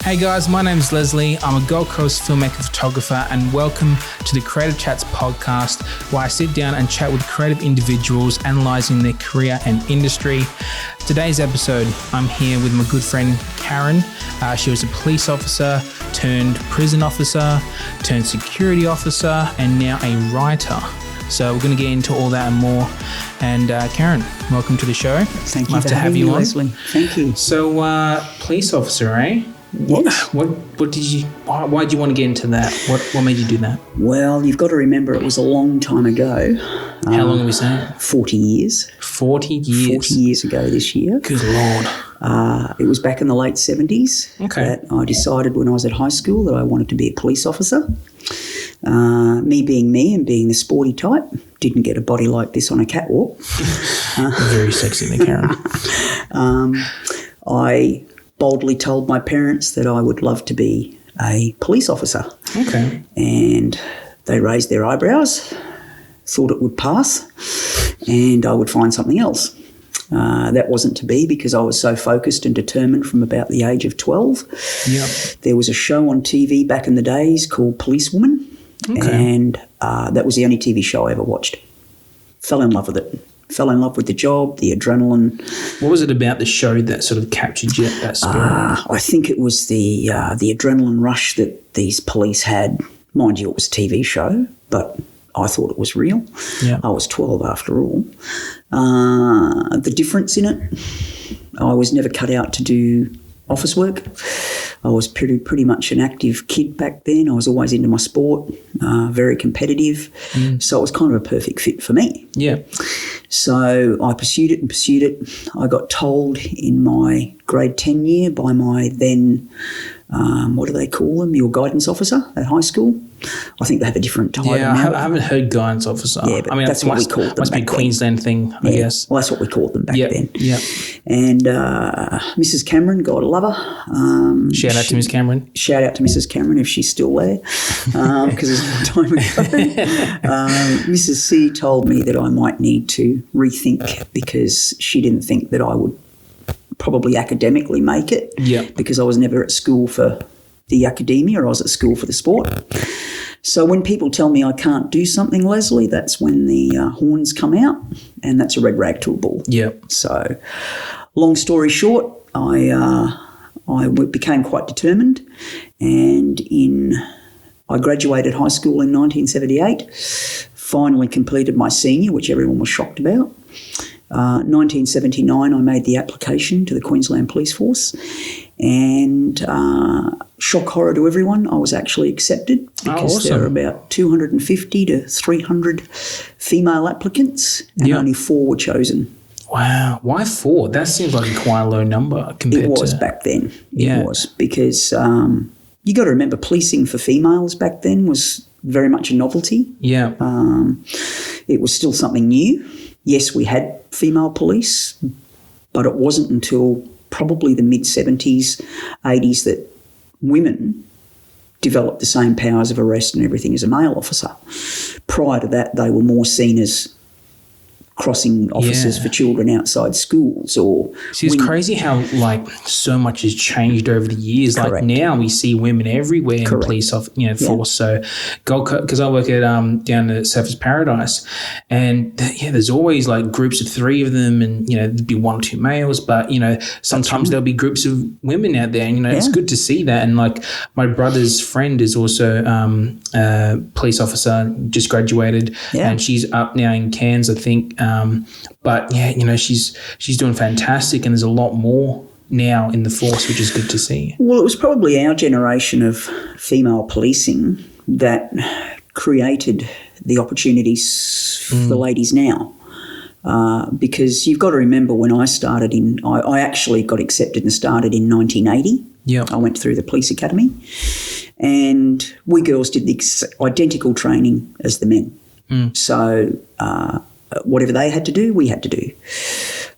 Hey guys, my name's Leslie. I'm a Gold Coast filmmaker photographer, and welcome to the Creative Chats podcast, where I sit down and chat with creative individuals analysing their career and industry. Today's episode, I'm here with my good friend Karen. She was a police officer turned prison officer turned security officer and now a writer. So we're going to get into all that and more. And Karen, welcome to the show. Thank you for having me, Leslie. Thank you. So, police officer, eh? Yes. What did you? Why did you want to get into that? What made you do that? Well, you've got to remember it was a long time ago. How long are we saying? 40 years. 40 years. 40 years ago this year. Good Lord. It was back in the late 70s that I decided when I was at high school that I wanted to be a police officer. Me being me and being the sporty type, didn't get a body like this on a catwalk. Very sexy, me, Karen. I boldly told my parents that I would love to be a police officer. Okay. And they raised their eyebrows, thought it would pass, and I would find something else. That wasn't to be because I was so focused and determined from about the age of 12. Yep. There was a show on TV back in the days called Policewoman, and that was the only TV show I ever watched. Fell in love with it. Fell in love with the job, the adrenaline. What was it about the show that sort of captured you at that spirit? I think it was the adrenaline rush that these police had. Mind you, it was a TV show, but I thought it was real. Yeah. I was 12 after all. The difference in it, I was never cut out to do office work. I was pretty much an active kid back then. I was always into my sport, very competitive. So it was kind of a perfect fit for me. Yeah. So I pursued it. I got told in my grade 10 year by my then, what do they call them, your guidance officer at high school. I think they have a different title now. I haven't heard guidance officer. Yeah, but that's what we called them. Must be a Queensland thing, I guess. Well, that's what we called them back then. Yeah. And Mrs. Cameron, God love her. Shout out to Miss Cameron. Shout out to Mrs. Cameron if she's still there, because it's a long time ago. Mrs. C told me that I might need to rethink because she didn't think that I would probably academically make it. Yeah. Because I was never at school for the academia, or I was at school for the sport. So when people tell me I can't do something, Leslie, that's when the horns come out, and that's a red rag to a bull. Yeah. So long story short, I became quite determined, and I graduated high school in 1978, finally completed my senior, which everyone was shocked about. 1979, I made the application to the Queensland Police Force, and shock horror to everyone, I was actually accepted because there are about 250 to 300 female applicants, and only 4 were chosen. Wow. Why 4? That seems like quite a low number compared to... It was back then. It was because you got to remember policing for females back then was very much a novelty. Yeah. It was still something new. Yes, we had female police, but it wasn't until probably the mid-70s, 80s that women developed the same powers of arrest and everything as a male officer. Prior to that, they were more seen as crossing officers for children outside schools, or... See, it's crazy how, so much has changed over the years. Correct. Like, now we see women everywhere in police force. So, because I work at down at Surfers Paradise, and there's always, groups of 3 of them, and, there'd be 1 or 2 males, but, sometimes there'll be groups of women out there, and, it's good to see that. And, my brother's friend is also a police officer, just graduated, and she's up now in Cairns, I think. But she's doing fantastic, and there's a lot more now in the force, which is good to see. Well, it was probably our generation of female policing that created the opportunities for the ladies now. Because you've got to remember when I started I actually got accepted and started in 1980. Yeah. I went through the police academy, and we girls did the identical training as the men. So whatever they had to do, we had to do.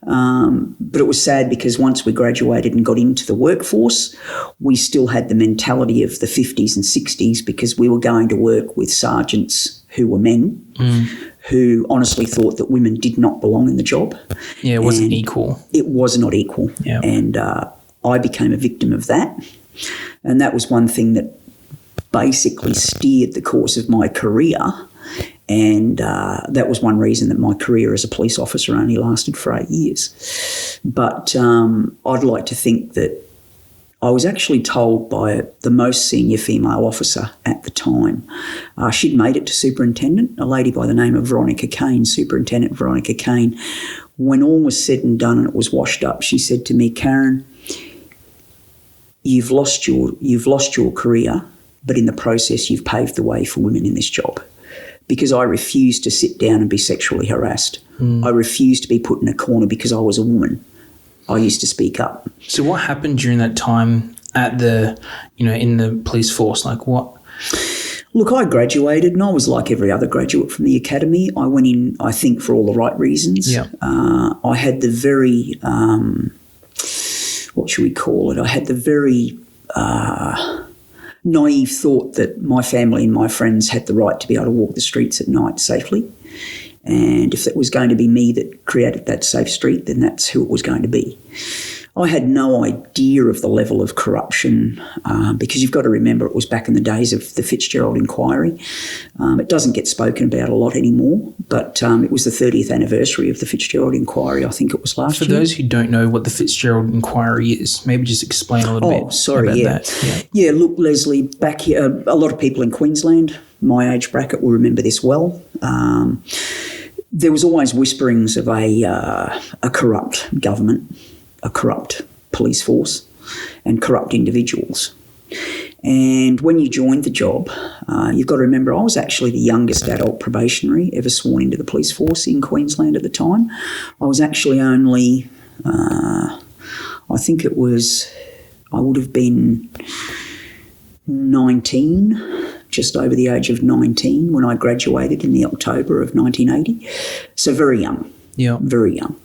But it was sad because once we graduated and got into the workforce, we still had the mentality of the 50s and 60s because we were going to work with sergeants who were men, who honestly thought that women did not belong in the job. Yeah, it wasn't equal. It was not equal. Yeah. And I became a victim of that. And that was one thing that basically steered the course of my career. And that was one reason that my career as a police officer only lasted for 8 years. But I'd like to think that I was actually told by the most senior female officer at the time. She'd made it to superintendent, a lady by the name of Veronica Kane, Superintendent Veronica Kane. When all was said and done and it was washed up, she said to me, "Karen, you've lost your career, but in the process you've paved the way for women in this job." Because I refused to sit down and be sexually harassed. I refused to be put in a corner because I was a woman. I used to speak up. So what happened during that time at in the police force? Like what? Look, I graduated and I was like every other graduate from the academy. I went in, I think, for all the right reasons. Yeah. I had the very, what should we call it? I had the very naive thought that my family and my friends had the right to be able to walk the streets at night safely. And if it was going to be me that created that safe street, then that's who it was going to be. I had no idea of the level of corruption because you've got to remember it was back in the days of the Fitzgerald Inquiry. It doesn't get spoken about a lot anymore, but it was the 30th anniversary of the Fitzgerald Inquiry, I think it was last year. For those who don't know what the Fitzgerald Inquiry is, maybe just explain a little bit about that. Yeah, look, Leslie, back here, a lot of people in Queensland, my age bracket, will remember this well. There was always whisperings of a corrupt government, a corrupt police force, and corrupt individuals. And when you joined the job, you've got to remember I was actually the youngest adult probationary ever sworn into the police force in Queensland at the time. I was actually only, I would have been 19, just over the age of 19 when I graduated in the October of 1980. So very young. Yeah. Very young.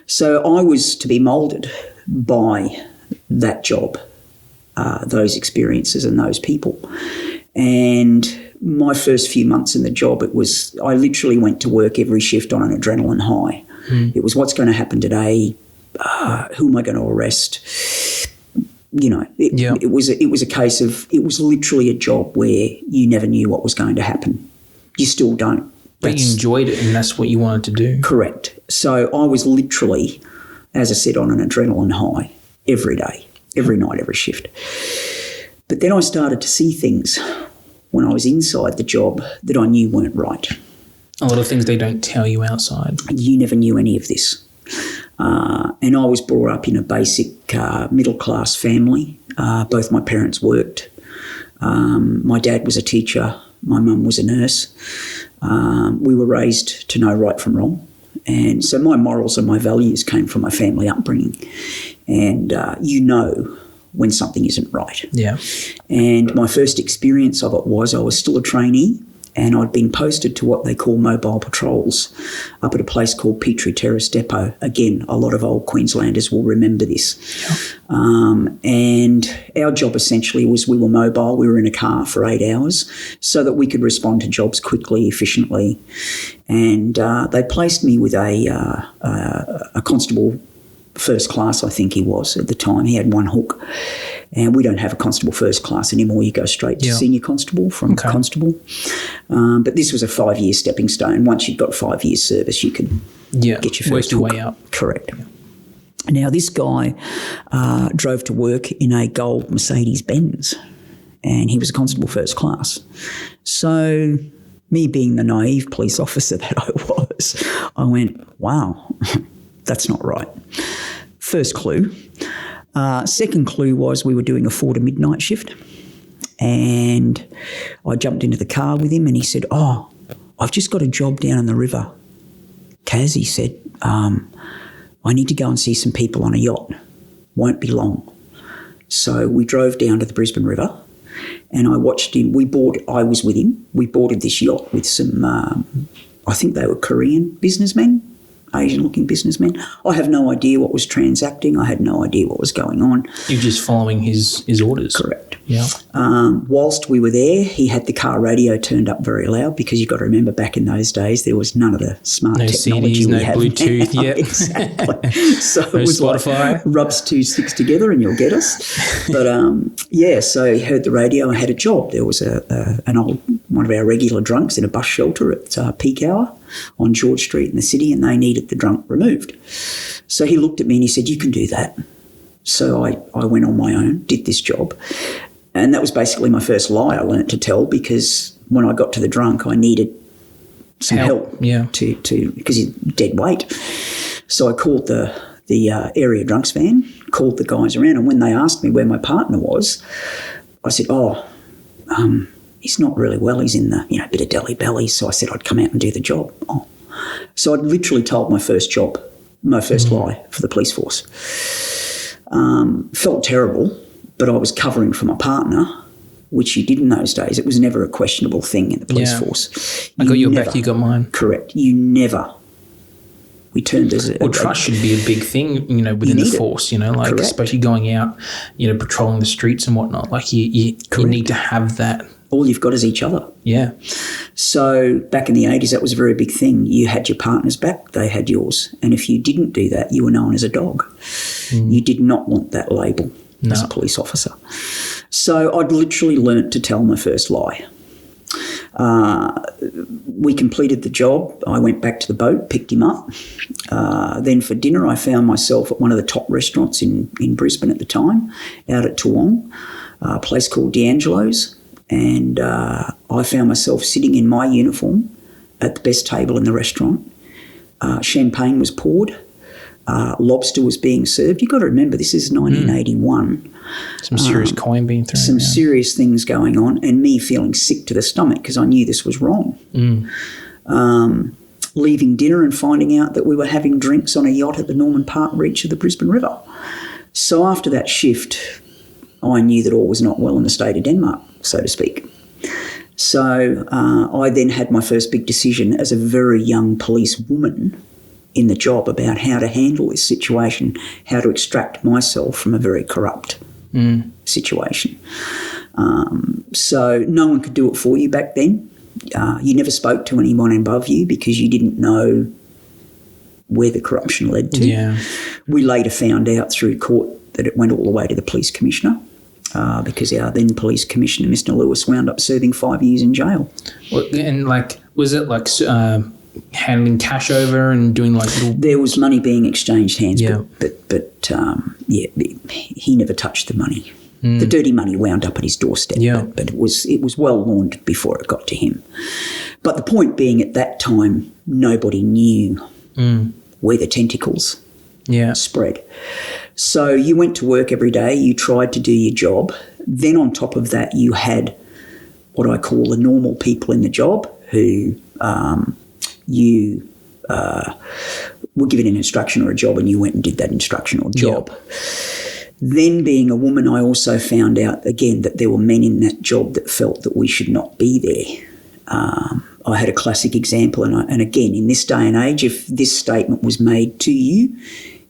So I was to be moulded by that job, those experiences and those people. And my first few months in the job, I literally went to work every shift on an adrenaline high. It was what's going to happen today, who am I going to arrest? It was a case of, it was literally a job where you never knew what was going to happen. You still don't. But you enjoyed it and that's what you wanted to do. Correct. So I was literally, as I said, on an adrenaline high every day, every night, every shift. But then I started to see things when I was inside the job that I knew weren't right. A lot of things they don't tell you outside. You never knew any of this. And I was brought up in a basic middle-class family. Both my parents worked. My dad was a teacher. My mum was a nurse. We were raised to know right from wrong. And so my morals and my values came from my family upbringing. And when something isn't right. Yeah. And my first experience of it was I was still a trainee and I'd been posted to what they call mobile patrols up at a place called Petrie Terrace Depot. Again, a lot of old Queenslanders will remember this. Yeah. And our job essentially was we were mobile. We were in a car for 8 hours so that we could respond to jobs quickly, efficiently. And they placed me with a constable first class, I think he was at the time. He had one hook. And we don't have a constable first class anymore. You go straight to senior constable from constable. But this was a 5-year stepping stone. Once you'd got 5 years service, you could get your first hook. Work your way up. Correct. Yeah. Now, this guy drove to work in a gold Mercedes-Benz and he was a constable first class. So me being the naive police officer that I was, I went, wow, that's not right. First clue. Second clue was we were doing a 4 to midnight shift and I jumped into the car with him and he said, oh, I've just got a job down in the river. Kaz, he said, I need to go and see some people on a yacht. Won't be long. So we drove down to the Brisbane River and I watched him. I was with him. We boarded this yacht with some, I think they were Korean businessmen. Asian-looking businessmen. I have no idea what was transacting. I had no idea what was going on. You're just following his orders. Correct. Yeah. Whilst we were there, he had the car radio turned up very loud because you've got to remember back in those days there was none of the smart technology CDs, we no have Bluetooth. now. Yep. Exactly. So No it was Spotify. like rubs two sticks together and you'll get us. But so he heard the radio. I had a job. There was one of our regular drunks in a bus shelter at peak hour on George Street in the city, and they needed the drunk removed. So he looked at me and he said, "You can do that." So I went on my own, did this job. And that was basically my first lie I learnt to tell, because when I got to the drunk, I needed some help to because he's dead weight. So I called the area drunks van, called the guys around, and when they asked me where my partner was, I said, he's not really well. He's in the, bit of deli belly. So I said I'd come out and do the job. Oh. So I'd literally told my first lie for the police force. Felt terrible, but I was covering for my partner, which you did in those days. It was never a questionable thing in the police force. I got your back, you got mine. Correct. We turned as a... Well, trust should be a big thing, within the force, Correct. especially going out, patrolling the streets and whatnot. Like you need to have that. All you've got is each other. Yeah. So back in the 80s, that was a very big thing. You had your partner's back, they had yours. And if you didn't do that, you were known as a dog. You did not want that label as a police officer. So I'd literally learnt to tell my first lie. We completed the job. I went back to the boat, picked him up. Then for dinner, I found myself at one of the top restaurants in Brisbane at the time, out at Toowong, a place called D'Angelo's. And I found myself sitting in my uniform at the best table in the restaurant. Champagne was poured. Lobster was being served. You've got to remember, this is 1981. Some serious coin being thrown. Some serious things going on, and me feeling sick to the stomach because I knew this was wrong. Leaving dinner and finding out that we were having drinks on a yacht at the Norman Park reach of the Brisbane River. So after that shift, I knew that all was not well in the state of Denmark, so to speak. So I then had my first big decision as a very young police woman in the job about how to handle this situation, how to extract myself from a very corrupt situation. So no one could do it for you back then. You never spoke to anyone above you because you didn't know where the corruption led to. Yeah. We later found out through court that it went all the way to the police commissioner. Because our then police commissioner, Mr. Lewis, wound up serving 5 years in jail. And was it handling cash over and doing little... There was money being exchanged hands, yeah. but he never touched the money. The dirty money wound up at his doorstep, but it was well laundered before it got to him. But the point being, at that time, nobody knew where the tentacles spread. So you went to work every day, you tried to do your job. Then on top of that, you had what I call the normal people in the job who you were given an instruction or a job and you went and did that instruction or job. Yep. Then being a woman, I also found out again that there were men in that job that felt that we should not be there. I had a classic example, and again, in this day and age, if this statement was made to you,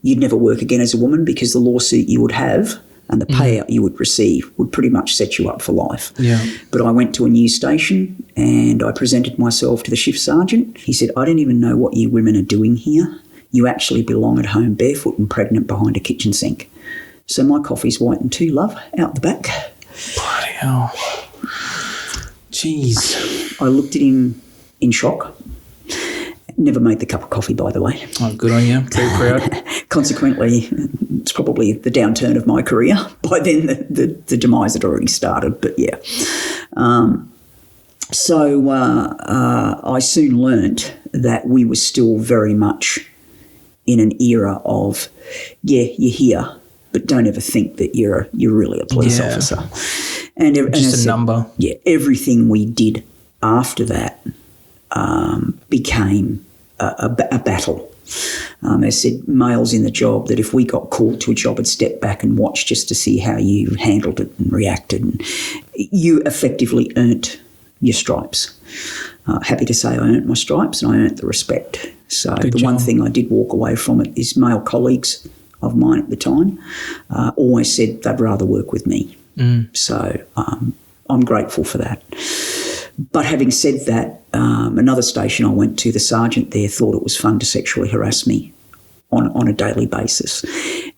you'd never work again as a woman because the lawsuit you would have and the payout you would receive would pretty much set you up for life. Yeah. But I went to a news station and I presented myself to the shift sergeant. He said, "I don't even know what you women are doing here. You actually belong at home barefoot and pregnant behind a kitchen sink. So my coffee's whitened too, love, out the back." Bloody hell. Jeez. I looked at him in shock. Never made the cup of coffee, by the way. Oh, good on you. Very proud. Consequently, it's probably the downturn of my career. By then, the demise had already started, but yeah. So I soon learnt that we were still very much in an era of, you're here, but don't ever think that you're really a police officer. And just a number. Yeah, everything we did after that became a battle. They said males in the job that if we got called to a job, I'd step back and watch just to see how you handled it and reacted. And you effectively earned your stripes. Happy to say I earned my stripes and I earned the respect. So Good the job. one thing I did walk away from it is male colleagues of mine at the time always said they'd rather work with me. So I'm grateful for that. But having said that, another station I went to, the sergeant there thought it was fun to sexually harass me on a daily basis.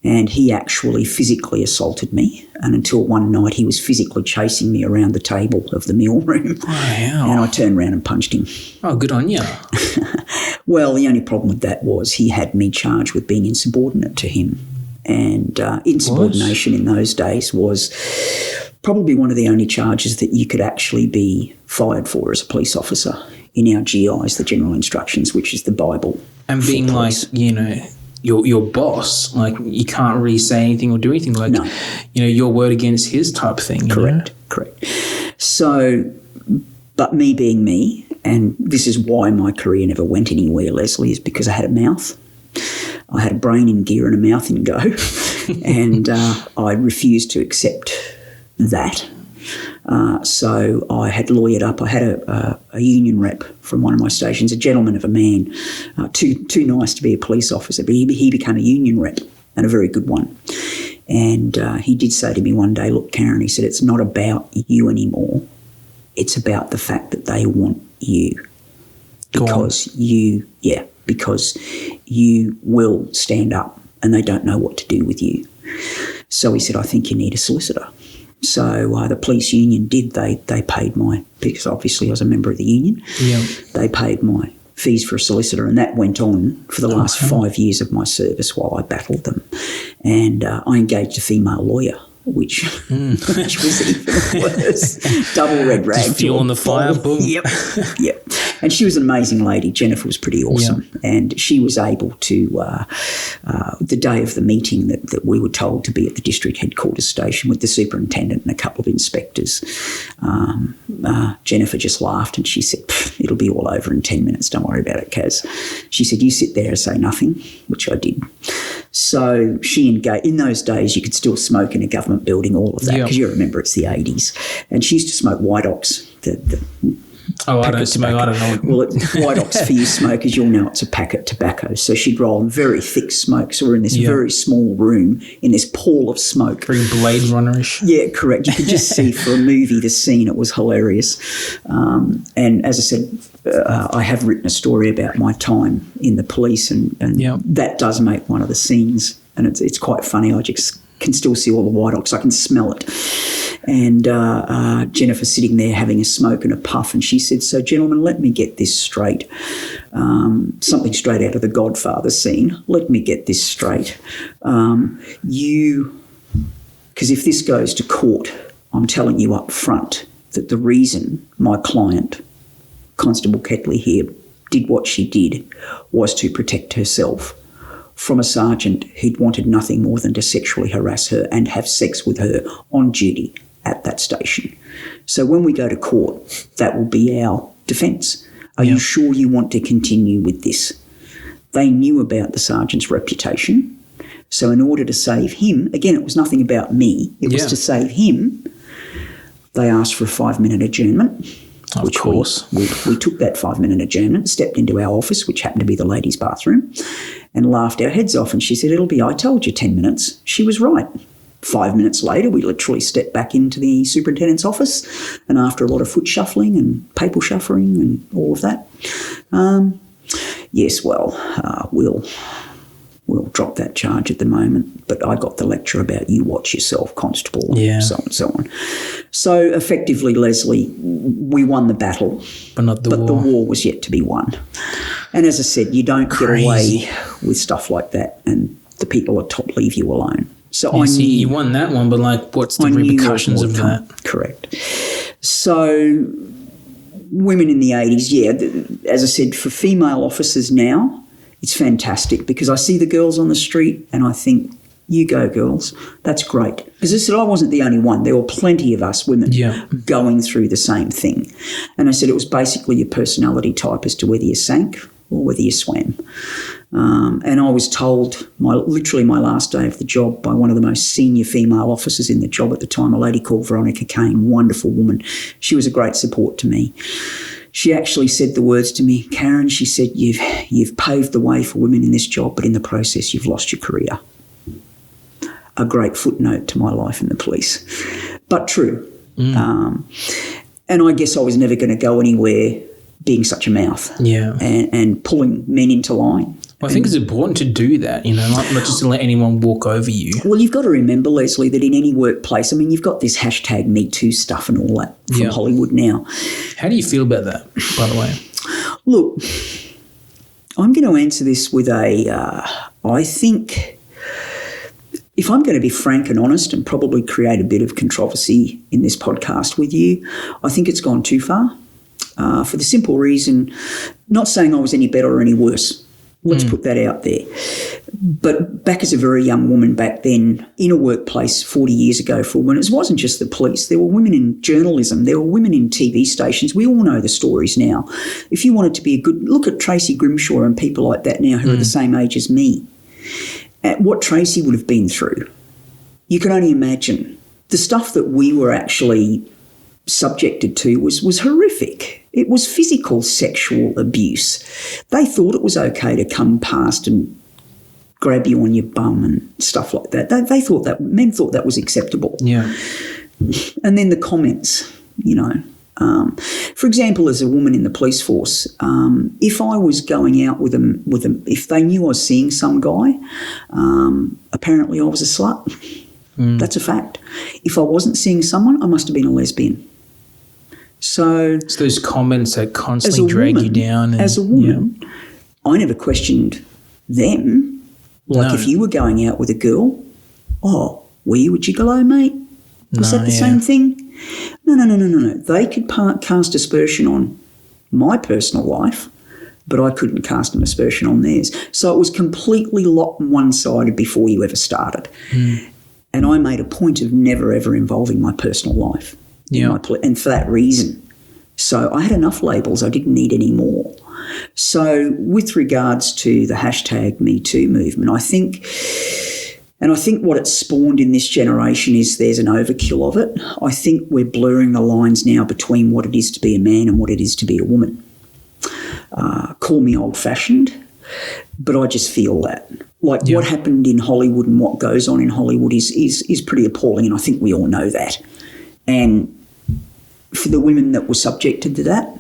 And he actually physically assaulted me. And until one night he was physically chasing me around the table of the meal room. Wow. And I turned around and punched him. Oh, good on you. Well, the only problem with that was he had me charged with being insubordinate to him. And insubordination in those days was probably one of the only charges that you could actually be fired for as a police officer in our GIs, the General Instructions, which is the Bible. And being like, your boss, like you can't really say anything or do anything, like, your word against his type thing. Correct. So, but me being me, and this is why my career never went anywhere, Leslie, is because I had a mouth. I had a brain in gear and a mouth in go. And I refused to accept that. So I had lawyered up. I had a union rep from one of my stations, a gentleman of a man, too nice to be a police officer, but he became a union rep, and a very good one. And he did say to me one day, look, Karen, he said, it's not about you anymore. It's about the fact that they want you. Because you will stand up and they don't know what to do with you. So he said, I think you need a solicitor. So the police union did. They paid because obviously I was a member of the union. Yeah. They paid my fees for a solicitor, and that went on for the last 5 years of my service while I battled them. And I engaged a female lawyer, which was even worse. Double red rag. Just fuel on the fire. Boom. Yep. And she was an amazing lady. Jennifer was pretty awesome. Yep. And she was able to, the day of the meeting that we were told to be at the district headquarters station with the superintendent and a couple of inspectors, Jennifer just laughed and she said, it'll be all over in 10 minutes. Don't worry about it, Kaz. She said, you sit there and say nothing, which I did. So she engaged. In those days, you could still smoke in a government building, all of that, because you remember it's the 80s. And she used to smoke White Ox, I don't smoke. I don't know. Well, White Ox for you smokers, you'll know it's a packet tobacco. So she'd roll very thick smoke. So we're in this very small room in this pall of smoke. Very Blade Runner-ish. Yeah, correct. You could just see for a movie the scene. It was hilarious. And as I said, I have written a story about my time in the police, and that does make one of the scenes. And it's quite funny. I just can still see all the White Ox. I can smell it. And Jennifer sitting there having a smoke and a puff, and she said, so gentlemen, let me get this straight. Something straight out of the Godfather scene. Let me get this straight. Because if this goes to court, I'm telling you up front that the reason my client, Constable Ketley here, did what she did was to protect herself from a sergeant who'd wanted nothing more than to sexually harass her and have sex with her on duty at that station. So when we go to court, that will be our defence. Are you sure you want to continue with this? They knew about the sergeant's reputation. So in order to save him, again, it was nothing about me. It was to save him. They asked for a 5-minute adjournment. Of course. We took that 5-minute adjournment, stepped into our office, which happened to be the ladies' bathroom, and laughed our heads off. And she said, I told you 10 minutes. She was right. 5 minutes later, we literally stepped back into the superintendent's office, and after a lot of foot shuffling and paper shuffling and all of that, we'll drop that charge at the moment. But I got the lecture about you watch yourself, Constable, and so on and so on. So effectively, Leslie, we won the battle, but the war was yet to be won. And as I said, you don't get away with stuff like that, and the people at top leave you alone. So I knew you won that one, but what's the repercussions of that? Correct. So women in the 80s, as I said, for female officers now, it's fantastic because I see the girls on the street and I think, you go, girls. That's great. Because I said I wasn't the only one. There were plenty of us women going through the same thing. And I said it was basically your personality type as to whether you sank or whether you swam. And I was told, literally my last day of the job, by one of the most senior female officers in the job at the time, a lady called Veronica Kane, wonderful woman. She was a great support to me. She actually said the words to me, Karen, she said, you've paved the way for women in this job, but in the process you've lost your career. A great footnote to my life in the police. But true. And I guess I was never going to go anywhere being such a mouth and pulling men into line. Well, I think it's important to do that, not just to let anyone walk over you. Well, you've got to remember, Leslie, that in any workplace, you've got this hashtag Me Too stuff and all that from Hollywood now. How do you feel about that, by the way? Look, I'm going to answer this with I think if I'm going to be frank and honest and probably create a bit of controversy in this podcast with you, I think it's gone too far for the simple reason, not saying I was any better or any worse. Let's put that out there. But back as a very young woman back then, in a workplace 40 years ago for women, it wasn't just the police. There were women in journalism. There were women in TV stations. We all know the stories now. If you wanted to be a good... Look at Tracy Grimshaw and people like that now who are the same age as me. At what Tracy would have been through. You can only imagine. The stuff that we were actually subjected to was horrific. It was physical sexual abuse. They thought it was okay to come past and grab you on your bum and stuff like that. They thought that, men thought that was acceptable. Yeah. And then the comments, for example, as a woman in the police force, if I was going out with them, if they knew I was seeing some guy, apparently I was a slut. That's a fact. If I wasn't seeing someone, I must have been a lesbian. So it's those comments that constantly drag you down. As a woman, I never questioned them. Like if you were going out with a girl, were you a gigolo, mate? Was that the same thing? No. They could cast aspersion on my personal life, but I couldn't cast an aspersion on theirs. So it was completely locked and one-sided before you ever started. And I made a point of never, ever involving my personal life. And for that reason. So I had enough labels. I didn't need any more. So with regards to the hashtag Me Too movement, I think what it's spawned in this generation is there's an overkill of it. I think we're blurring the lines now between what it is to be a man and what it is to be a woman. Call me old-fashioned, but I just feel that. Like what happened in Hollywood and what goes on in Hollywood is pretty appalling, and I think we all know that. And for the women that were subjected to that,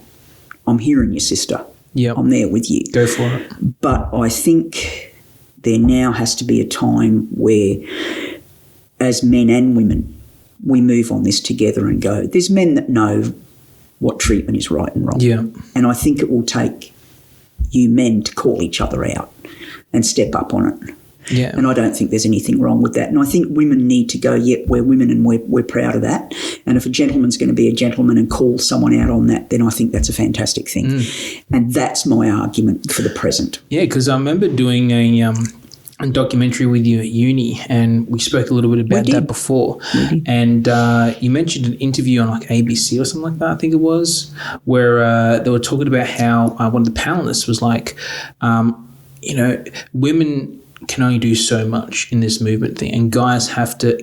I'm hearing you, sister. Yep. I'm there with you. Go for it. But I think there now has to be a time where, as men and women, we move on this together and go, there's men that know what treatment is right and wrong. Yeah. And I think it will take you men to call each other out and step up on it. Yeah. And I don't think there's anything wrong with that. And I think women need to go, we're women and we're proud of that. And if a gentleman's going to be a gentleman and call someone out on that, then I think that's a fantastic thing. And that's my argument for the present. Yeah, because I remember doing a documentary with you at uni, and we spoke a little bit about that before. And you mentioned an interview on like ABC or something like that, I think it was, where they were talking about how one of the panelists was like, women can only do so much in this movement thing, and guys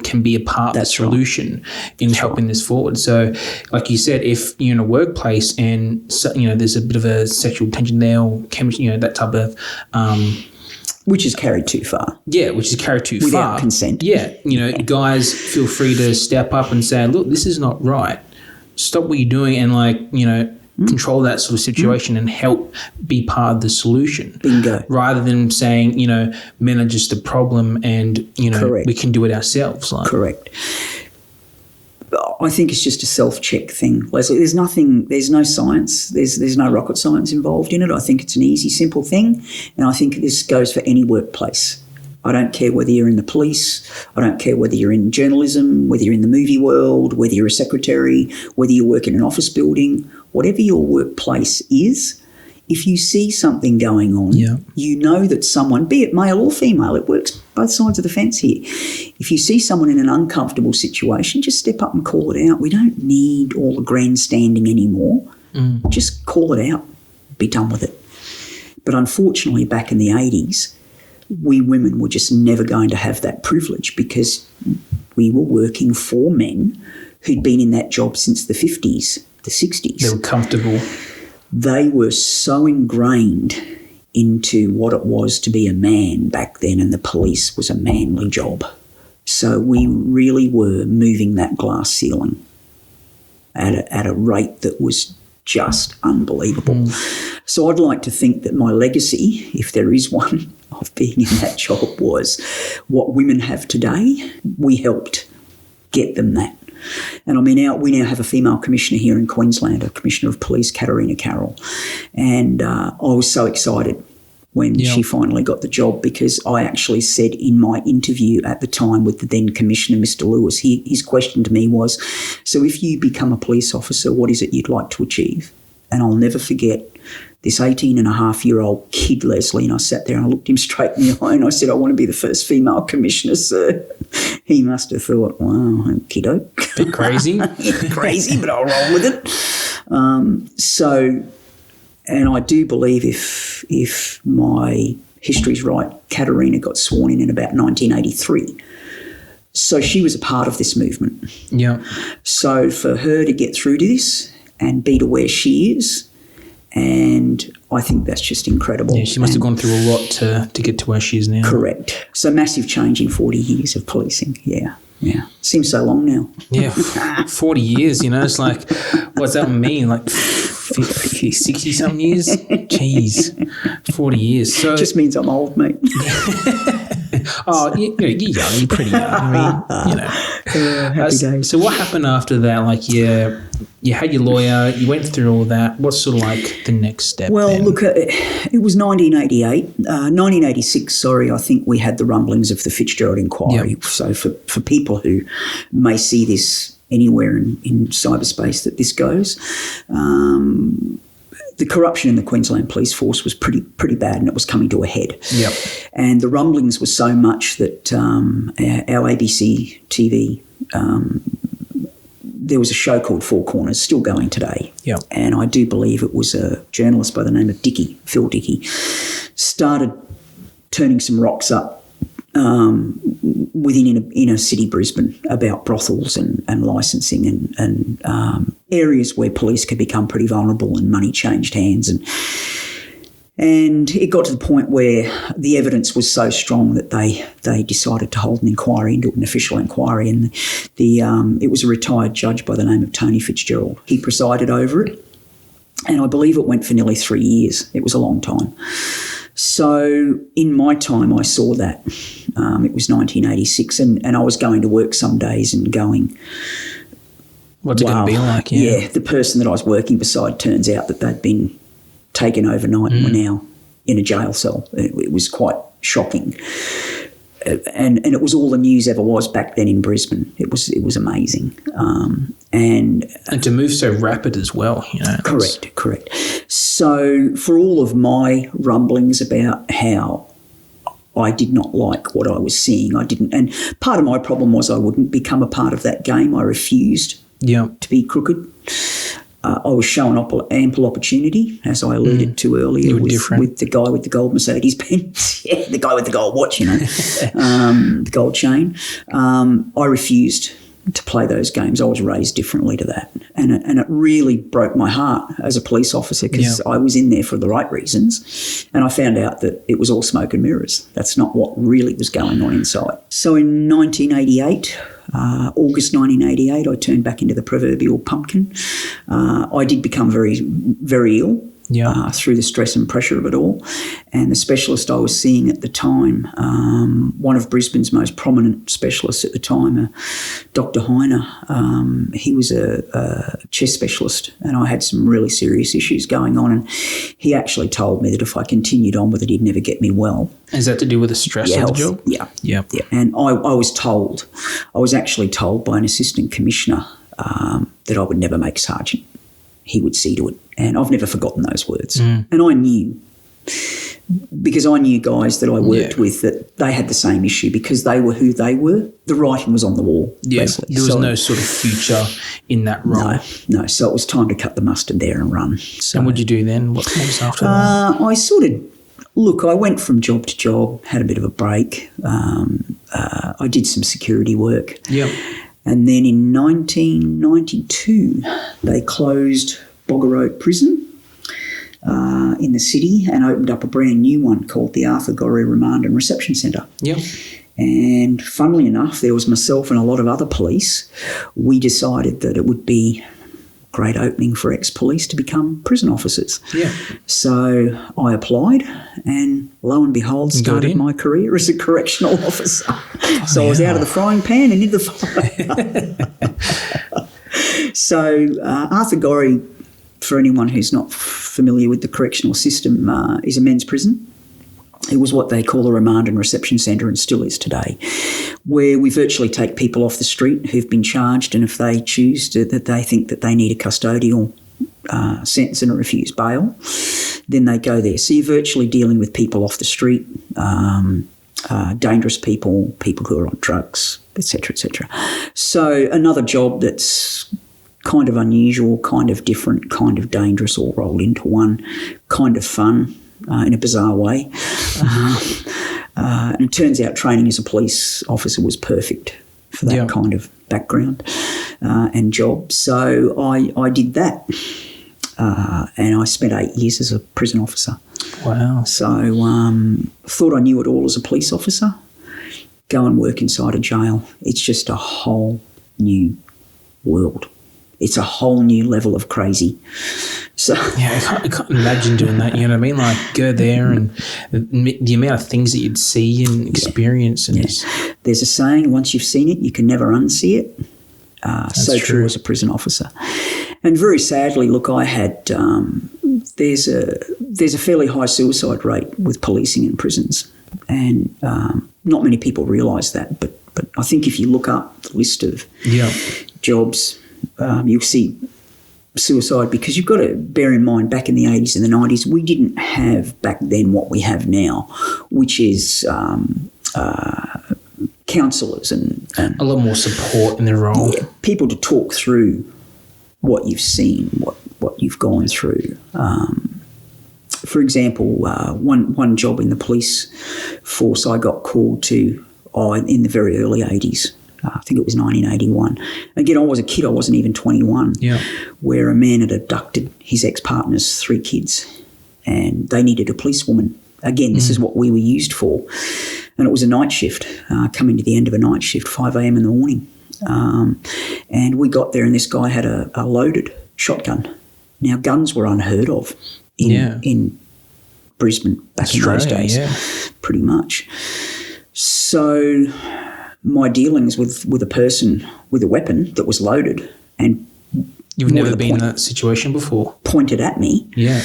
can be a part of the solution in helping this forward. So like you said, if you're in a workplace and there's a bit of a sexual tension there or chemistry, that type of which is carried too far. Yeah, which is carried too far. Without consent. Yeah, guys feel free to step up and say, look, this is not right. Stop what you're doing and control that sort of situation and help be part of the solution. Bingo. Rather than saying, men are just a problem and, Correct. we can do it ourselves. Correct. I think it's just a self-check thing, Leslie. There's no science, there's no rocket science involved in it. I think it's an easy, simple thing, and I think this goes for any workplace. I don't care whether you're in the police, I don't care whether you're in journalism, whether you're in the movie world, whether you're a secretary, whether you work in an office building, whatever your workplace is, if you see something going on, you know that someone, be it male or female, it works both sides of the fence here. If you see someone in an uncomfortable situation, just step up and call it out. We don't need all the grandstanding anymore. Just call it out. Be done with it. But unfortunately, back in the 80s, we women were just never going to have that privilege because we were working for men who'd been in that job since the 50s, the 60s. They were comfortable. they were so ingrained into what it was to be a man back then, and the police was a manly job. So we really were moving that glass ceiling at a rate that was just unbelievable. So I'd like to think that my legacy, if there is one, of being in that job was what women have today. We helped get them that. And I mean, we now have a female commissioner here in Queensland, a commissioner of police, Katarina Carroll. And I was so excited when she finally got the job, because I actually said in my interview at the time with the then Commissioner, Mr. Lewis, his question to me was, so if you become a police officer, what is it you'd like to achieve? And I'll never forget this 18-and-a-half-year-old kid, Leslie, and I sat there and I looked him straight in the eye and I said, I want to be the first female commissioner, sir. He must have thought, wow, kiddo. Bit crazy. Crazy, but I'll roll with it. And I do believe if my history's right, Katarina got sworn in about 1983. So she was a part of this movement. Yeah. So for her to get through to this and be to where she is, and I think that's just incredible. Yeah, she must have gone through a lot to get to where she is now. Correct. So massive change in 40 years of policing. Yeah. Seems so long now. Yeah, 40 years, it's like, what's that mean? Like 60-something years? Jeez, 40 years. So just means I'm old, mate. Oh, you're young. You're pretty young. I mean, happy days. So what happened after that? Like, you had your lawyer. You went through all that. What's sort of like the next step? Well, then? look, it was 1986. Sorry, I think we had the rumblings of the Fitzgerald Inquiry. Yep. So for people who may see this anywhere in cyberspace that this goes. The corruption in the Queensland Police Force was pretty bad, and it was coming to a head. Yep. And the rumblings were so much that our ABC TV, there was a show called Four Corners, still going today. Yep. And I do believe it was a journalist by the name of Phil Dickey, started turning some rocks up within inner city Brisbane about brothels and licensing and areas where police could become pretty vulnerable and money changed hands. And it got to the point where the evidence was so strong that they decided to hold an inquiry into an official inquiry. And it was a retired judge by the name of Tony Fitzgerald. He presided over it. And I believe it went for nearly 3 years. It was a long time. So in my time, I saw that. It was 1986, and I was going to work some days and going, what's it going to be like? Yeah, the person that I was working beside, turns out that they'd been taken overnight and were now in a jail cell. It was quite shocking. And it was all the news ever was back then in Brisbane. It was amazing. And to move so rapid as well. Correct. So for all of my rumblings about how I did not like what I was seeing, I didn't. And part of my problem was I wouldn't become a part of that game. I refused to be crooked. I was shown ample opportunity, as I alluded to earlier, with the guy with the gold Mercedes Benz. Yeah, the guy with the gold watch, the gold chain. I refused to play those games. I was raised differently to that. And it really broke my heart as a police officer, because I was in there for the right reasons. And I found out that it was all smoke and mirrors. That's not what really was going on inside. So in 1988... August 1988, I turned back into the proverbial pumpkin. I did become very, very ill through the stress and pressure of it all. And the specialist I was seeing at the time, one of Brisbane's most prominent specialists at the time, Dr. Heiner, he was a chest specialist, and I had some really serious issues going on. And he actually told me that if I continued on with it, he'd never get me well. Is that to do with the stress of the job? Yeah. And I was actually told by an assistant commissioner that I would never make sergeant. He would see to it. And I've never forgotten those words. And I knew, because I knew guys that I worked with, that they had the same issue because they were who they were. The writing was on the wall. Yeah, basically. There was no sort of future in that role. No. So it was time to cut the mustard there and run. So, and what did you do then? What was after that? I went from job to job, had a bit of a break. I did some security work. Yep. And then in 1992, they closed Bogger Road Prison. in the city and opened up a brand new one called the Arthur Gorrie Remand and Reception Centre. Yep. And funnily enough, there was myself and a lot of other police. We decided that it would be a great opening for ex-police to become prison officers. Yeah. So I applied and lo and behold started my career as a correctional officer. So I was out of the frying pan and into the fire. So Arthur Gorrie, for anyone who's not familiar with the correctional system, is a men's prison. It was what they call a remand and reception centre and still is today, where we virtually take people off the street who've been charged, and if they choose that they think that they need a custodial sentence and refuse bail, then they go there. So you're virtually dealing with people off the street, dangerous people, people who are on drugs, etc., etc. So another job that's kind of unusual, kind of different, kind of dangerous, all rolled into one, kind of fun. In a bizarre way. And it turns out training as a police officer was perfect for that kind of background and job. So I did that and I spent 8 years as a prison officer. Wow. So thought I knew it all as a police officer. Go and work inside a jail. It's just a whole new world. It's a whole new level of crazy. So yeah, I can't imagine doing that. You know what I mean? Like go there and the amount of things that you'd see and experience. And there's a saying: once you've seen it, you can never unsee it. So true as a prison officer. And very sadly, look, I had there's a fairly high suicide rate with policing in prisons, and not many people realise that. But I think if you look up the list of jobs. You'll see suicide, because you've got to bear in mind back in the 80s and the 90s, we didn't have back then what we have now, which is counsellors and a lot more support in their role. Yeah, people to talk through what you've seen, what you've gone through. For example, one job in the police force I got called to in the very early 80s. I think it was 1981. Again, I was a kid. I wasn't even 21. Yeah. Where a man had abducted his ex-partner's 3 kids, and they needed a policewoman. Again, this is what we were used for, and it was a night shift. Coming to the end of a night shift, 5 a.m. in the morning, and we got there, and this guy had a loaded shotgun. Now, guns were unheard of in Brisbane back in those days, pretty much. So my dealings with a person with a weapon that was loaded and you've never been in that situation before. Pointed at me. Yeah.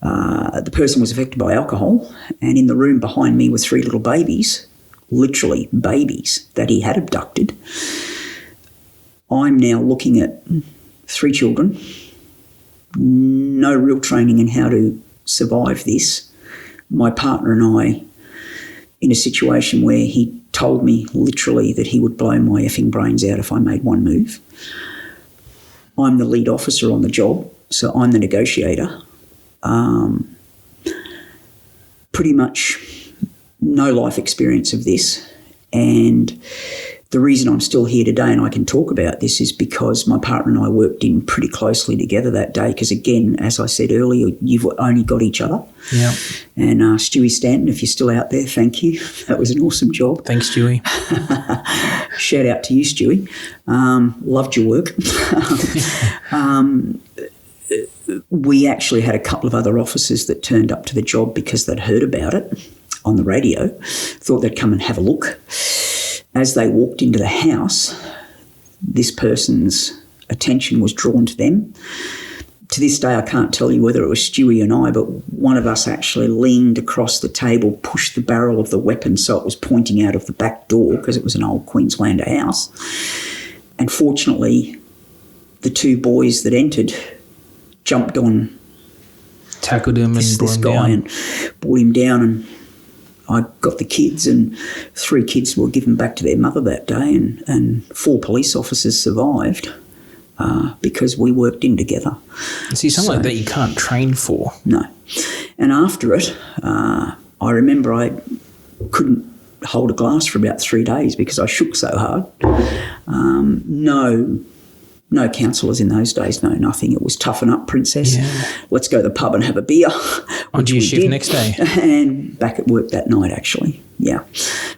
The person was affected by alcohol, and in the room behind me were 3 little babies, literally babies that he had abducted. I'm now looking at 3 children, no real training in how to survive this. My partner and I in a situation where he told me literally that he would blow my effing brains out if I made one move. I'm the lead officer on the job, so I'm the negotiator. Pretty much no life experience of this, and the reason I'm still here today and I can talk about this is because my partner and I worked in pretty closely together that day, because again, as I said earlier, you've only got each other. Yeah. And Stewie Stanton, if you're still out there, thank you. That was an awesome job. Thanks, Stewie. Shout out to you, Stewie. Loved your work. We actually had a couple of other officers that turned up to the job because they'd heard about it on the radio, thought they'd come and have a look. As they walked into the house, this person's attention was drawn to them. To this day, I can't tell you whether it was Stewie and I, but one of us actually leaned across the table, pushed the barrel of the weapon so it was pointing out of the back door, because it was an old Queenslander house. And fortunately, the 2 boys that entered jumped on, tackled him this guy and brought him down, and I got the kids, and 3 kids were given back to their mother that day, and 4 police officers survived because we worked in together. See, something like that you can't train for. No. And after it, I remember I couldn't hold a glass for about 3 days because I shook so hard. No No counsellors in those days, no nothing. It was toughen up, princess. Yeah. Let's go to the pub and have a beer. On to your shift next day. And back at work that night, actually. Yeah.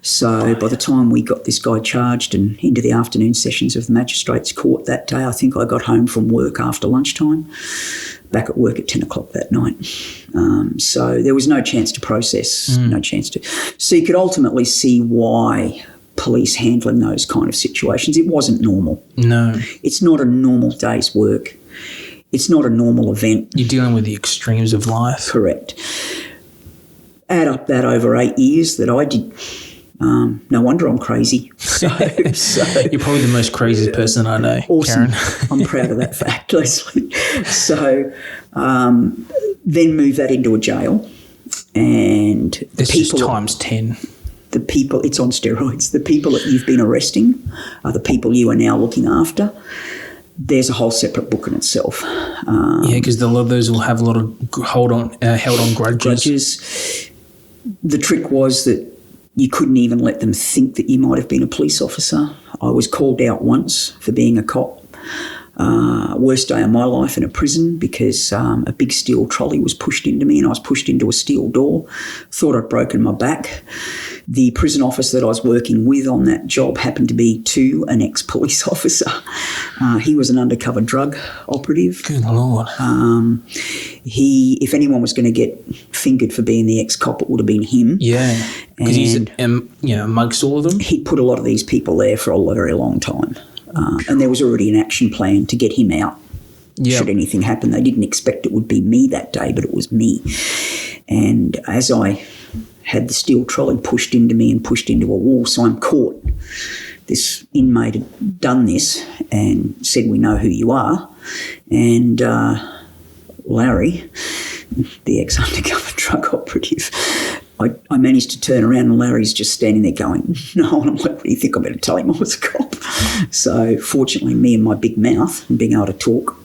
So by the time we got this guy charged and into the afternoon sessions of the magistrates' court that day, I think I got home from work after lunchtime, back at work at 10 o'clock that night. So there was no chance to process, no chance to. So you could ultimately see why police handling those kind of situations. It wasn't normal. No. It's not a normal day's work. It's not a normal event. You're dealing with the extremes of life. Correct. Add up that over 8 years that I did. No wonder I'm crazy. So You're probably the most craziest person I know, awesome. Karen. I'm proud of that fact, Leslie. So then move that into a jail. And This is times 10. The people, it's on steroids. The people that you've been arresting are the people you are now looking after. There's a whole separate book in itself. Because a lot of those will have a lot of held on grudges. The trick was that you couldn't even let them think that you might have been a police officer. I was called out once for being a cop. Worst day of my life in a prison because a big steel trolley was pushed into me and I was pushed into a steel door. Thought I'd broken my back. The prison officer that I was working with on that job happened to be an ex-police officer. He was an undercover drug operative. Good Lord. If anyone was going to get fingered for being the ex-cop, it would have been him. Yeah, because he's amongst all of them. He'd put a lot of these people there for a very long time. And there was already an action plan to get him out. Yep. Should anything happen. They didn't expect it would be me that day, but it was me. And as I had the steel trolley pushed into me and pushed into a wall, so I'm caught. This inmate had done this and said, "We know who you are." And Larry, the ex-undercover drug operative, I managed to turn around and Larry's just standing there going, "No." And I'm like, "What do you think? I better tell him I was a cop." So fortunately, me and my big mouth and being able to talk,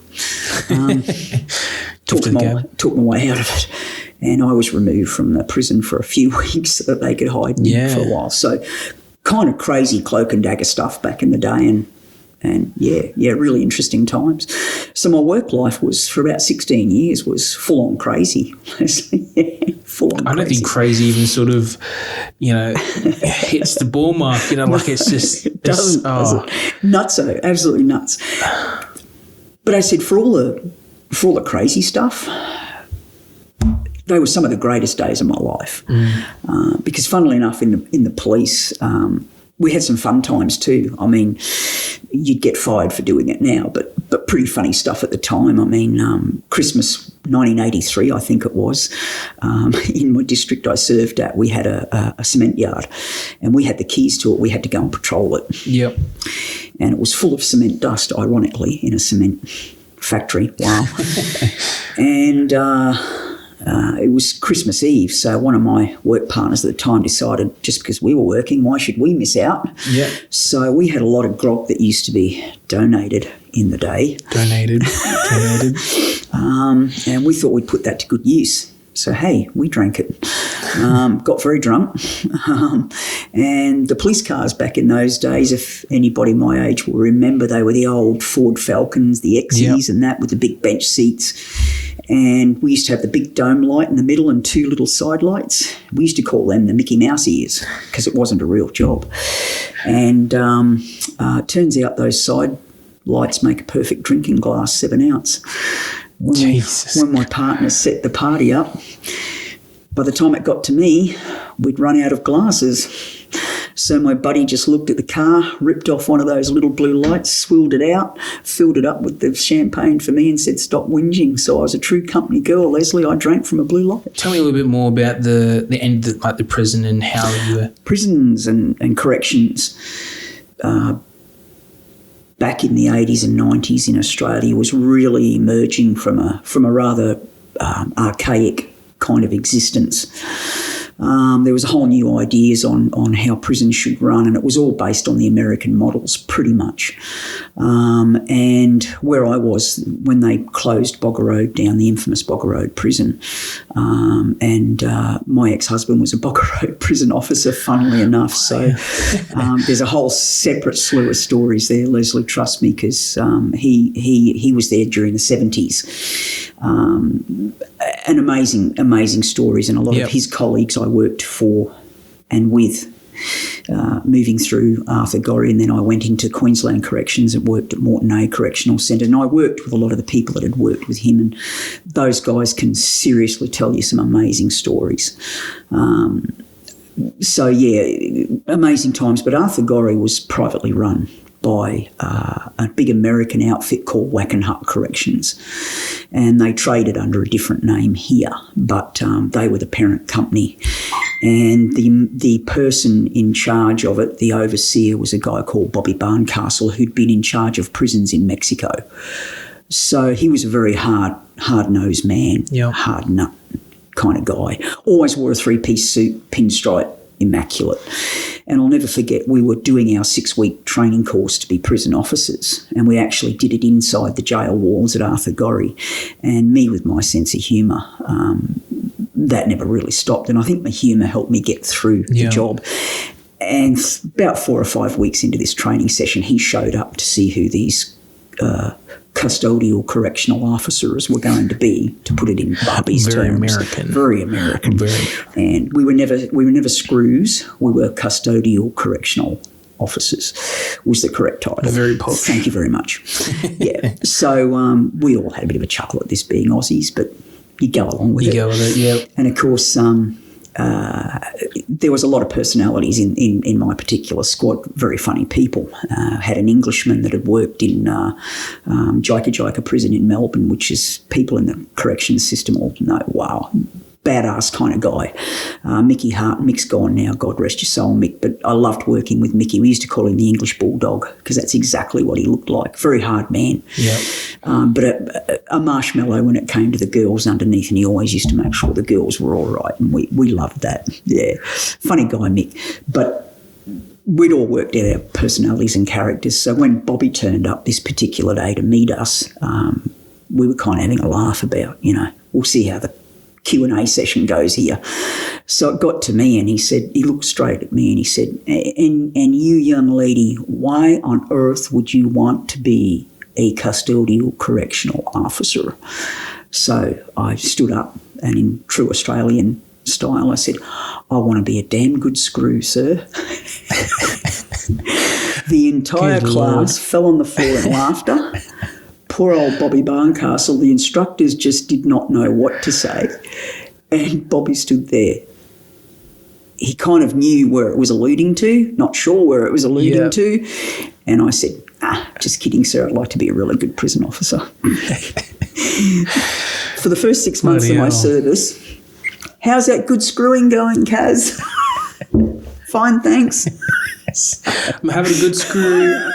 took my way out of it. And I was removed from the prison for a few weeks so that they could hide me for a while. So kind of crazy cloak and dagger stuff back in the day. And really interesting times. So my work life was, for about 16 years, was full-on crazy. Full-on I don't think crazy even sort of, hits the ball mark, like it's just... It doesn't. Nutso, absolutely nuts. But I said, for all the crazy stuff, they were some of the greatest days of my life. Because funnily enough, in the police... we had some fun times too. I mean, you'd get fired for doing it now, but pretty funny stuff at the time. I mean, Christmas 1983, I think it was, in my district I served at, we had a cement yard and we had the keys to it. We had to go and patrol it. Yep. And it was full of cement dust, ironically, in a cement factory. Wow. And... it was Christmas Eve, so one of my work partners at the time decided just because we were working, why should we miss out? Yeah. So we had a lot of grog that used to be donated in the day. Donated. And we thought we'd put that to good use. So, hey, we drank it, got very drunk. And the police cars back in those days, if anybody my age will remember, they were the old Ford Falcons, the X's and that with the big bench seats. And we used to have the big dome light in the middle and two little side lights. We used to call them the Mickey Mouse ears because it wasn't a real job. And it turns out those side lights make a perfect drinking glass, 7 ounce. When my partner set the party up, by the time it got to me, we'd run out of glasses. So my buddy just looked at the car, ripped off one of those little blue lights, swilled it out, filled it up with the champagne for me and said, "Stop whinging." So I was a true company girl, Leslie. I drank from a blue light. Tell me a little bit more about the end of the prison and how you were... Prisons and corrections back in the 80s and 90s in Australia was really emerging from a rather archaic kind of existence. There was a whole new ideas on how prisons should run, and it was all based on the American models pretty much. And where I was when they closed Bogger Road down, the infamous Bogger Road prison, and my ex-husband was a Bogger Road prison officer, funnily enough. So there's a whole separate slew of stories there, Leslie, trust me, because he was there during the 70s. And amazing stories, and a lot of his colleagues I worked for and with, moving through Arthur Gorrie, and then I went into Queensland Corrections and worked at Moreton A Correctional Centre, and I worked with a lot of the people that had worked with him, and those guys can seriously tell you some amazing stories. So, yeah, amazing times, but Arthur Gorrie was privately run by a big American outfit called Wackenhut Corrections, and they traded under a different name here, but they were the parent company. And the person in charge of it, the overseer, was a guy called Bobby Barncastle, who'd been in charge of prisons in Mexico. So he was a very hard-nosed man, hard nut kind of guy. Always wore a three-piece suit, pinstripe, immaculate. And I'll never forget, we were doing our 6-week training course to be prison officers, and we actually did it inside the jail walls at Arthur Gorrie. And me, with my sense of humour, that never really stopped. And I think my humour helped me get through the job. And about 4 or 5 weeks into this training session, he showed up to see who these custodial correctional officers were going to be, to put it in Barbie's terms. Very American. And we were never screws. We were custodial correctional officers, was the correct title. Very posh. Thank you very much. Yeah. So we all had a bit of a chuckle at this being Aussies, but you go along with it. You go with it, yeah. And of course, there was a lot of personalities in my particular squad, very funny people. Had an Englishman that had worked in Jika prison in Melbourne, which is people in the corrections system all know, wow, badass kind of guy. Mickey Hart. Mick's gone now, God rest your soul, Mick, but I loved working with Mickey. We used to call him the English Bulldog because that's exactly what he looked like. Very hard man. Yeah. But a marshmallow when it came to the girls underneath, and he always used to make sure the girls were all right, and we loved that. Yeah. Funny guy, Mick. But we'd all worked out our personalities and characters. So when Bobby turned up this particular day to meet us, we were kind of having a laugh about, we'll see how the Q&A session goes here. So it got to me, and he looked straight at me and he said, and you young lady, why on earth would you want to be a custodial correctional officer? So I stood up, and in true Australian style, I said, I want to be a damn good screw, sir. The entire class fell on the floor in laughter. Poor old Bobby Barncastle, the instructors just did not know what to say. And Bobby stood there. He kind of knew where it was alluding to, not sure where it was alluding to. And I said, just kidding, sir, I'd like to be a really good prison officer. For the first 6 months of my service, how's that good screwing going, Kaz? Fine, thanks. I'm having a good screw.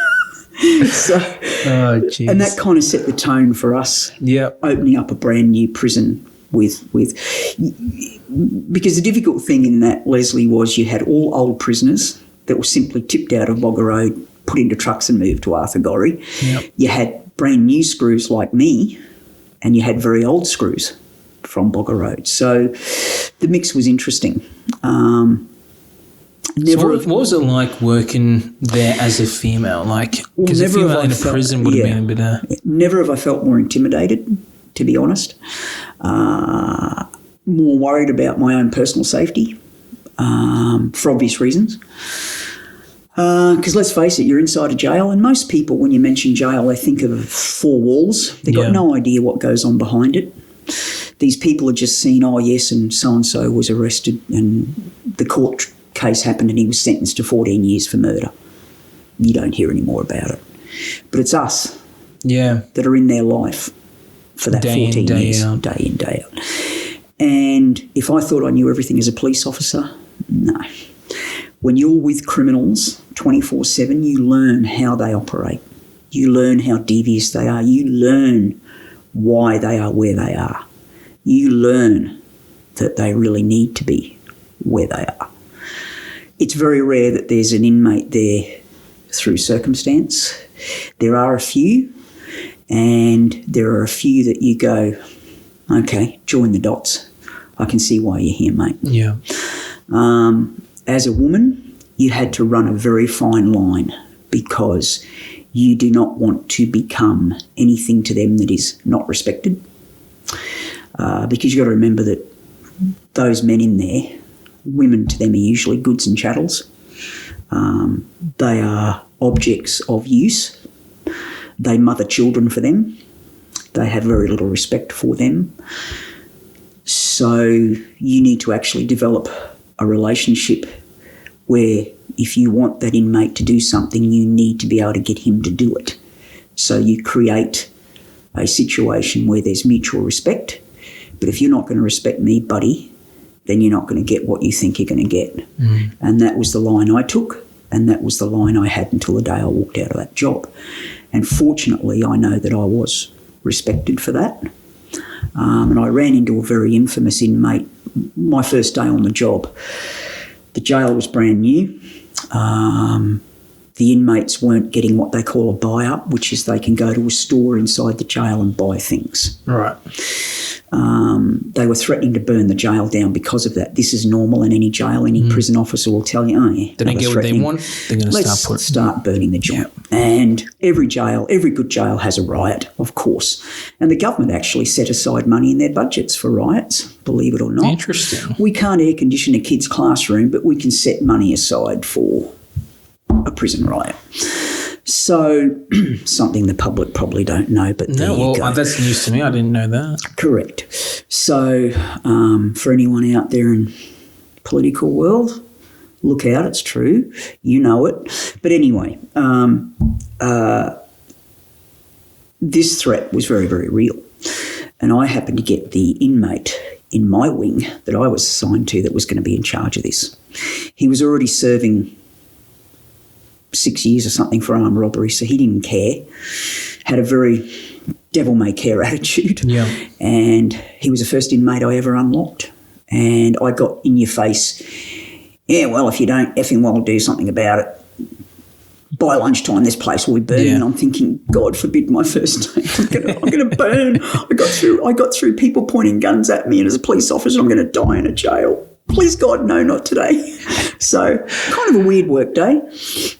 So, and that kind of set the tone for us. Yeah, opening up a brand new prison with because the difficult thing in that, Leslie, was you had all old prisoners that were simply tipped out of Bogger Road, put into trucks and moved to Arthur Gorrie. Yep. You had brand new screws like me, and you had very old screws from Bogger Road. So the mix was interesting. What was it like working there as a female? Because a female in a prison would have been a bit of... Never have I felt more intimidated, to be honest. More worried about my own personal safety, for obvious reasons. Because let's face it, you're inside a jail, and most people, when you mention jail, they think of 4 walls. They've got no idea what goes on behind it. These people are just seen, oh, yes, and so-and-so was arrested, and the court case happened and he was sentenced to 14 years for murder. You don't hear any more about it. But it's us that are in their life for that 14 years, day in, day out. And if I thought I knew everything as a police officer, no. When you're with criminals 24/7, you learn how they operate. You learn how devious they are. You learn why they are where they are. You learn that they really need to be where they are. It's very rare that there's an inmate there through circumstance. There are a few, and there are a few that you go, okay, join the dots. I can see why you're here, mate. Yeah. As a woman, you had to run a very fine line because you do not want to become anything to them that is not respected. Because you've got to remember that those men in there, women to them are usually goods and chattels. They are objects of use. They mother children for them. They have very little respect for them. So you need to actually develop a relationship where if you want that inmate to do something, you need to be able to get him to do it. So you create a situation where there's mutual respect. But if you're not going to respect me, buddy, then you're not going to get what you think you're going to get. And that was the line I took, and that was the line I had until the day I walked out of that job. And fortunately, I know that I was respected for that. And I ran into a very infamous inmate my first day on the job. The jail was brand new. The inmates weren't getting what they call a buy-up, which is they can go to a store inside the jail and buy things. Right. They were threatening to burn the jail down because of that. This is normal in any jail. Any prison officer will tell you, oh, yeah. They don't get what they want, they're going to start burning the joint. Yeah. And every good jail has a riot, of course. And the government actually set aside money in their budgets for riots, believe it or not. Interesting. We can't air condition a kid's classroom, but we can set money aside for a prison riot. So something the public probably don't know, but there you go. That's news to me. I didn't know that. Correct. So for anyone out there in political world, look out, it's true. You know it. But anyway, this threat was very, very real. And I happened to get the inmate in my wing that I was assigned to that was going to be in charge of this. He was already serving 6 years or something for armed robbery, so he didn't care. Had a very devil-may-care attitude. Yeah. And he was the first inmate I ever unlocked. And I got in your face, yeah, well, if you don't effing well do something about it, by lunchtime this place will be burning. Yeah. And I'm thinking, God forbid my first day. I'm going to burn. I got through people pointing guns at me, and as a police officer I'm going to die in a jail. Please God, no, not today. So kind of a weird work day.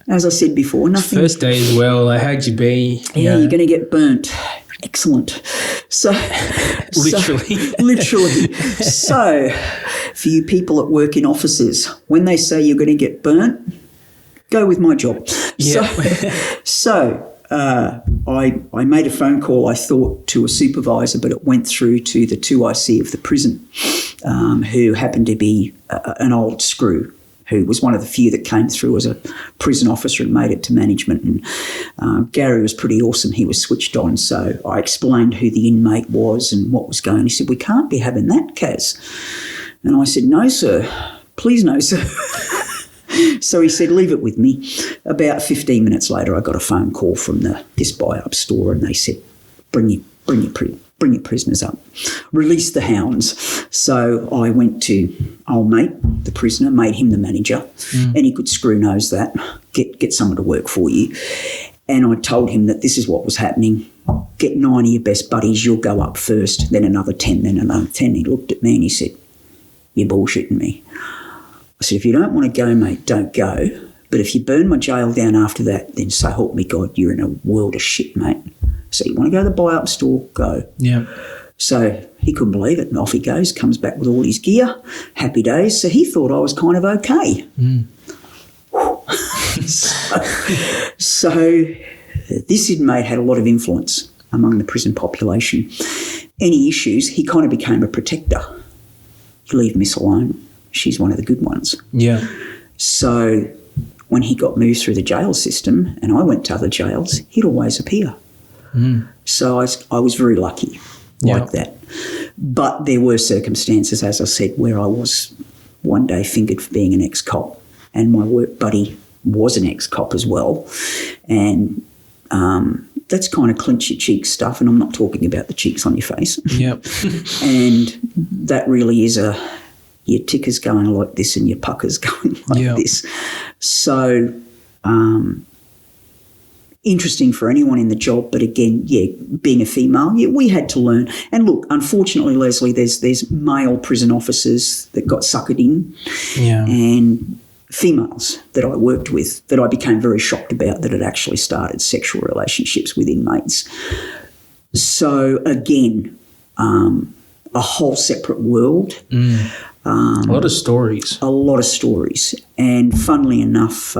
As I said before, nothing. First day as well. How'd you be? Yeah, you're going to get burnt. Excellent. So literally. So for you people that work in offices, when they say you're going to get burnt, go with my job. Yeah. So I made a phone call, I thought, to a supervisor, but it went through to the 2IC of the prison, who happened to be an old screw, who was one of the few that came through as a prison officer and made it to management. And Gary was pretty awesome. He was switched on. So I explained who the inmate was and what was going on. He said, we can't be having that, Kaz. And I said, no, sir. Please, no, sir. So he said, leave it with me. About 15 minutes later, I got a phone call from this buy-up store, and they said, bring your prisoners up. Release the hounds. So I went to old mate, the prisoner, made him the manager. Any good screw knows that. Get someone to work for you. And I told him that this is what was happening. Get 9 of your best buddies, you'll go up first, then another 10, then another 10. He looked at me and he said, you're bullshitting me. I said, if you don't want to go, mate, don't go. But if you burn my jail down after that, then so help me God, you're in a world of shit, mate. So you want to go to the buy-up store, go. Yeah. So he couldn't believe it, and off he goes, comes back with all his gear, happy days. So he thought I was kind of okay. So this inmate had a lot of influence among the prison population. Any issues, he kind of became a protector. You leave Miss alone. She's one of the good ones. Yeah. So when he got moved through the jail system and I went to other jails, he'd always appear. So I was very lucky like that. But there were circumstances, as I said, where I was one day fingered for being an ex-cop, and my work buddy was an ex-cop as well. And that's kind of clench your cheek stuff, and I'm not talking about the cheeks on your face. Yep. And that really is your ticker's going like this and your pucker's going like this. So interesting for anyone in the job, but again, being a female, we had to learn. And look, unfortunately, Leslie, there's male prison officers that got suckered in, and females that I worked with that I became very shocked about that had actually started sexual relationships with inmates. So again, a whole separate world. A lot of stories. A lot of stories. And funnily enough,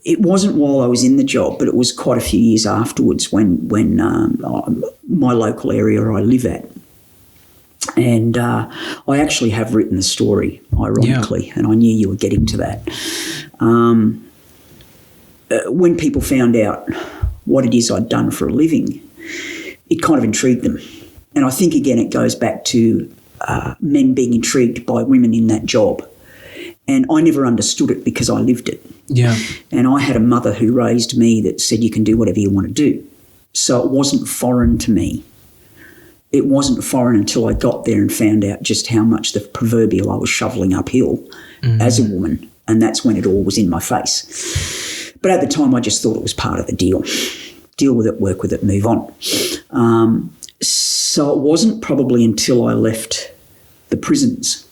it wasn't while I was in the job, but it was quite a few years afterwards when my local area I live at. And I actually have written the story, ironically, and I knew you were getting to that. When people found out what it is I'd done for a living, it kind of intrigued them. And I think, again, it goes back to men being intrigued by women in that job. And I never understood it because I lived it. Yeah. And I had a mother who raised me that said you can do whatever you want to do. So it wasn't foreign to me. It wasn't foreign until I got there and found out just how much the proverbial I was shoveling uphill as a woman. And that's when it all was in my face. But at the time, I just thought it was part of the deal. Deal with it, work with it, move on. So it wasn't probably until I left the prisons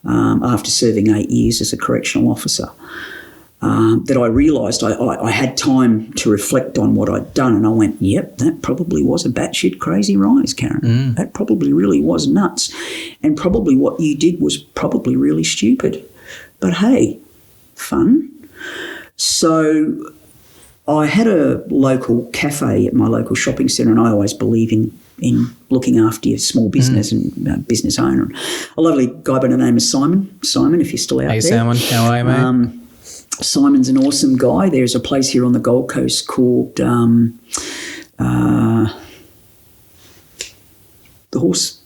after serving 8 years as a correctional officer that I realised I had time to reflect on what I'd done, and I went, yep, that probably was a batshit crazy rise, Karen. That probably really was nuts, and probably what you did was probably really stupid. But hey, fun. So I had a local cafe at my local shopping centre, and I always believe in looking after your small business and business owner. A lovely guy by the name of Simon. Simon, if you're still out there. Hey, Simon. How are you, mate? Simon's an awesome guy. There's a place here on the Gold Coast called the Horse.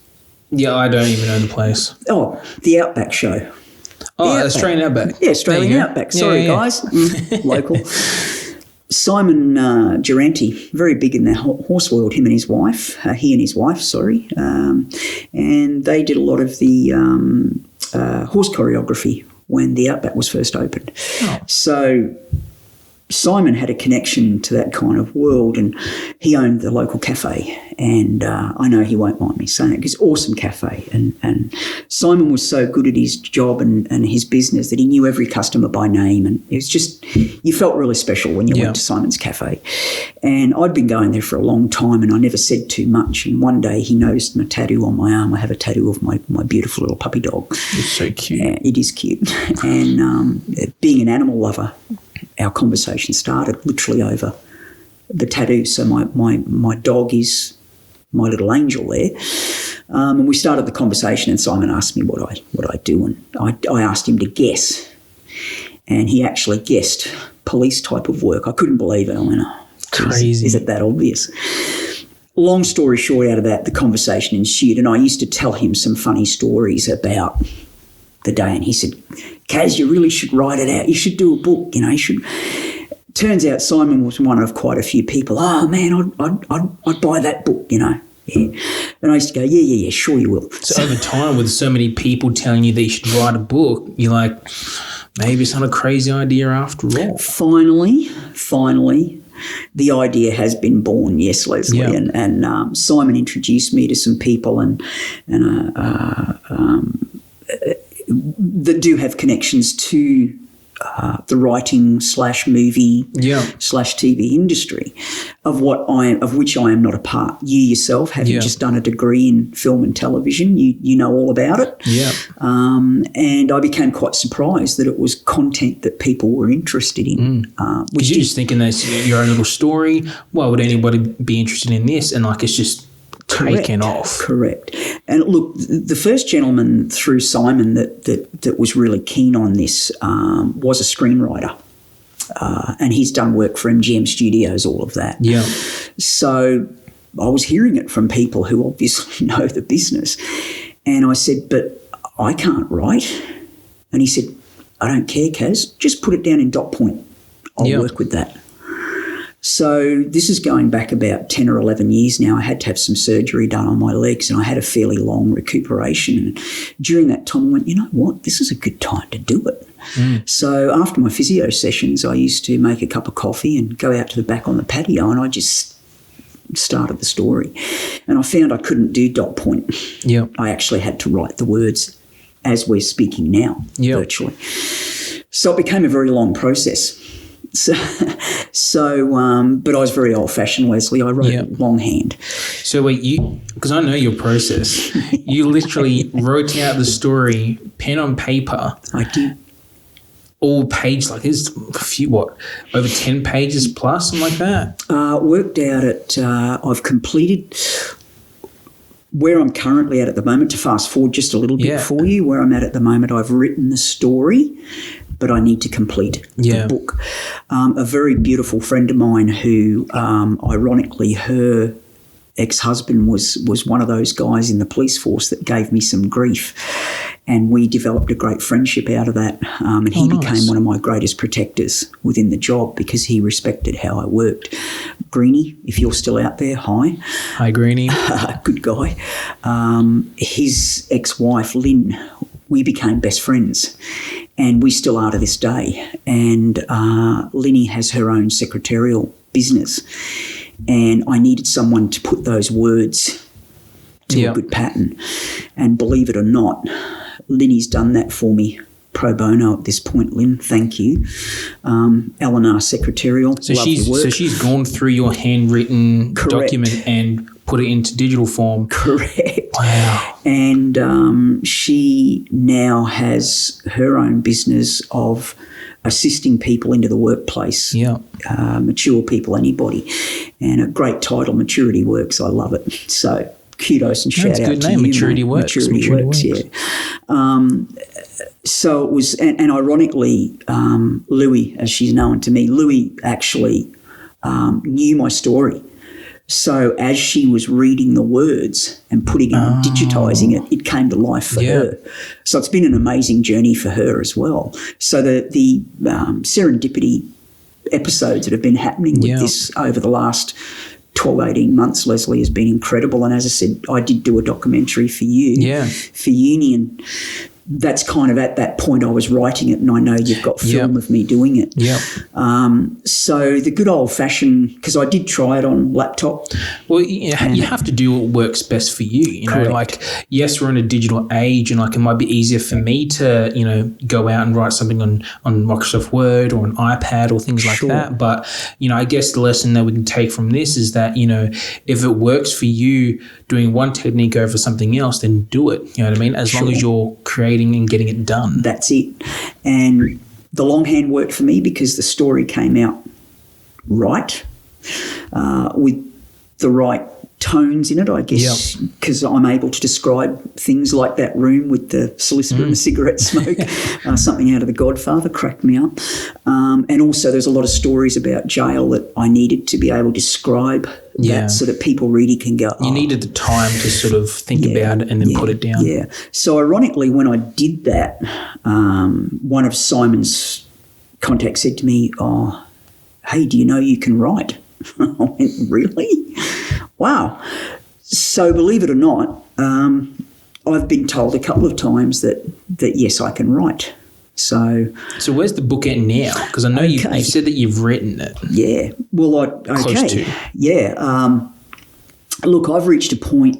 Yeah, I don't even know the place. Oh, the Outback Show. Oh, Australian Outback. Yeah, Australian Outback. Sorry, guys. Local. Simon Durante, very big in the horse world, he and his wife, and they did a lot of the horse choreography when the Outback was first opened. Oh. So Simon had a connection to that kind of world, and he owned the local cafe, and I know he won't mind me saying it because awesome cafe, and Simon was so good at his job and his business that he knew every customer by name, and it was just, you felt really special when you went to Simon's cafe. And I'd been going there for a long time and I never said too much, and one day he noticed my tattoo on my arm. I have a tattoo of my beautiful little puppy dog. It's so cute. It is cute. And being an animal lover, our conversation started literally over the tattoo. So my dog is my little angel there. And we started the conversation, and Simon asked me what I do, and I asked him to guess. And he actually guessed police type of work. I couldn't believe it. I went, oh, crazy. Is it that obvious? Long story short, out of that, the conversation ensued, and I used to tell him some funny stories about the day, and he said, Kaz, you really should write it out. You should do a book, you should. Turns out Simon was one of quite a few people. Oh, man, I'd buy that book, Yeah. And I used to go, yeah, sure you will. So over time, with so many people telling you that you should write a book, you're like, maybe it's not a crazy idea after all. Finally, the idea has been born, yes, Leslie. Yeah. And Simon introduced me to some people and that do have connections to the writing / movie / TV industry, of which I am not a part. You yourself, having just done a degree in film and television, you know all about it. Yeah. And I became quite surprised that it was content that people were interested in. Because you're just thinking that's your own little story. Why would anybody be interested in this? And it's just taken off. Correct. And look, the first gentleman through Simon that was really keen on this was a screenwriter. And he's done work for MGM Studios, all of that. Yeah. So I was hearing it from people who obviously know the business. And I said, but I can't write. And he said, I don't care, Kaz. Just put it down in dot point. I'll work with that. So this is going back about 10 or 11 years now. I had to have some surgery done on my legs, and I had a fairly long recuperation. And during that time, I went, you know what, this is a good time to do it. So after my physio sessions, I used to make a cup of coffee and go out to the back on the patio, and I just started the story. And I found I couldn't do dot point. Yeah. I actually had to write the words as we're speaking now, virtually. So it became a very long process. But I was very old-fashioned, Leslie. I wrote longhand. So wait, because I know your process. You literally wrote out the story, pen on paper. I did. All page, like there's a few, over 10 pages plus, something like that? Worked out at, I've completed where I'm currently at the moment. To fast forward just a little bit for you, where I'm at the moment, I've written the story, but I need to complete the book. A very beautiful friend of mine who, ironically, her ex-husband was one of those guys in the police force that gave me some grief, and we developed a great friendship out of that, and he became one of my greatest protectors within the job because he respected how I worked. Greenie, if you're still out there, hi. Hi, Greenie. Good guy. His ex-wife, Lynn, we became best friends, and we still are to this day. And Linny has her own secretarial business, and I needed someone to put those words to a good pattern. And believe it or not, Linny's done that for me pro bono at this point. Lynn, thank you. L&R Secretarial, so love your work. So she's gone through your handwritten document and put it into digital form. Correct. Wow. And she now has her own business of assisting people into the workplace, mature people, anybody. And a great title, Maturity Works. I love it. So kudos and shout out to you. That's a good name, Maturity Works. Maturity Works, yeah. So it was, and ironically, Louie, as she's known to me, Louie actually knew my story. So as she was reading the words and putting it and digitising it, it came to life for her. So it's been an amazing journey for her as well. So the serendipity episodes that have been happening with this over the last 12, 18 months, Leslie, has been incredible. And as I said, I did do a documentary for you, for uni, and that's kind of at that point I was writing it, and I know you've got film of me doing it. So the good old-fashioned, because I did try it on laptop. Well, you have to do what works best for you. You know, like, yes, we're in a digital age, and like it might be easier for me to, you know, go out and write something on Microsoft Word or an iPad or things like that. But, you know, I guess the lesson that we can take from this is that, you know, if it works for you doing one technique over something else, then do it. You know what I mean? As long as you're creating and getting it done. That's it. And the longhand worked for me because the story came out right, with the right tones in it, I guess, because I'm able to describe things like that room with the solicitor and the cigarette smoke, something out of The Godfather, cracked me up. And also there's a lot of stories about jail that I needed to be able to describe that so that people really can go, you needed the time to sort of think about it and then put it down. Yeah. So ironically, when I did that, one of Simon's contacts said to me, hey, do you know you can write? I went, really? Wow. So believe it or not, I've been told a couple of times that yes, I can write. So where's the book at now? Because I know you've said that you've written it. Yeah. Well, close to. Yeah. Look, I've reached a point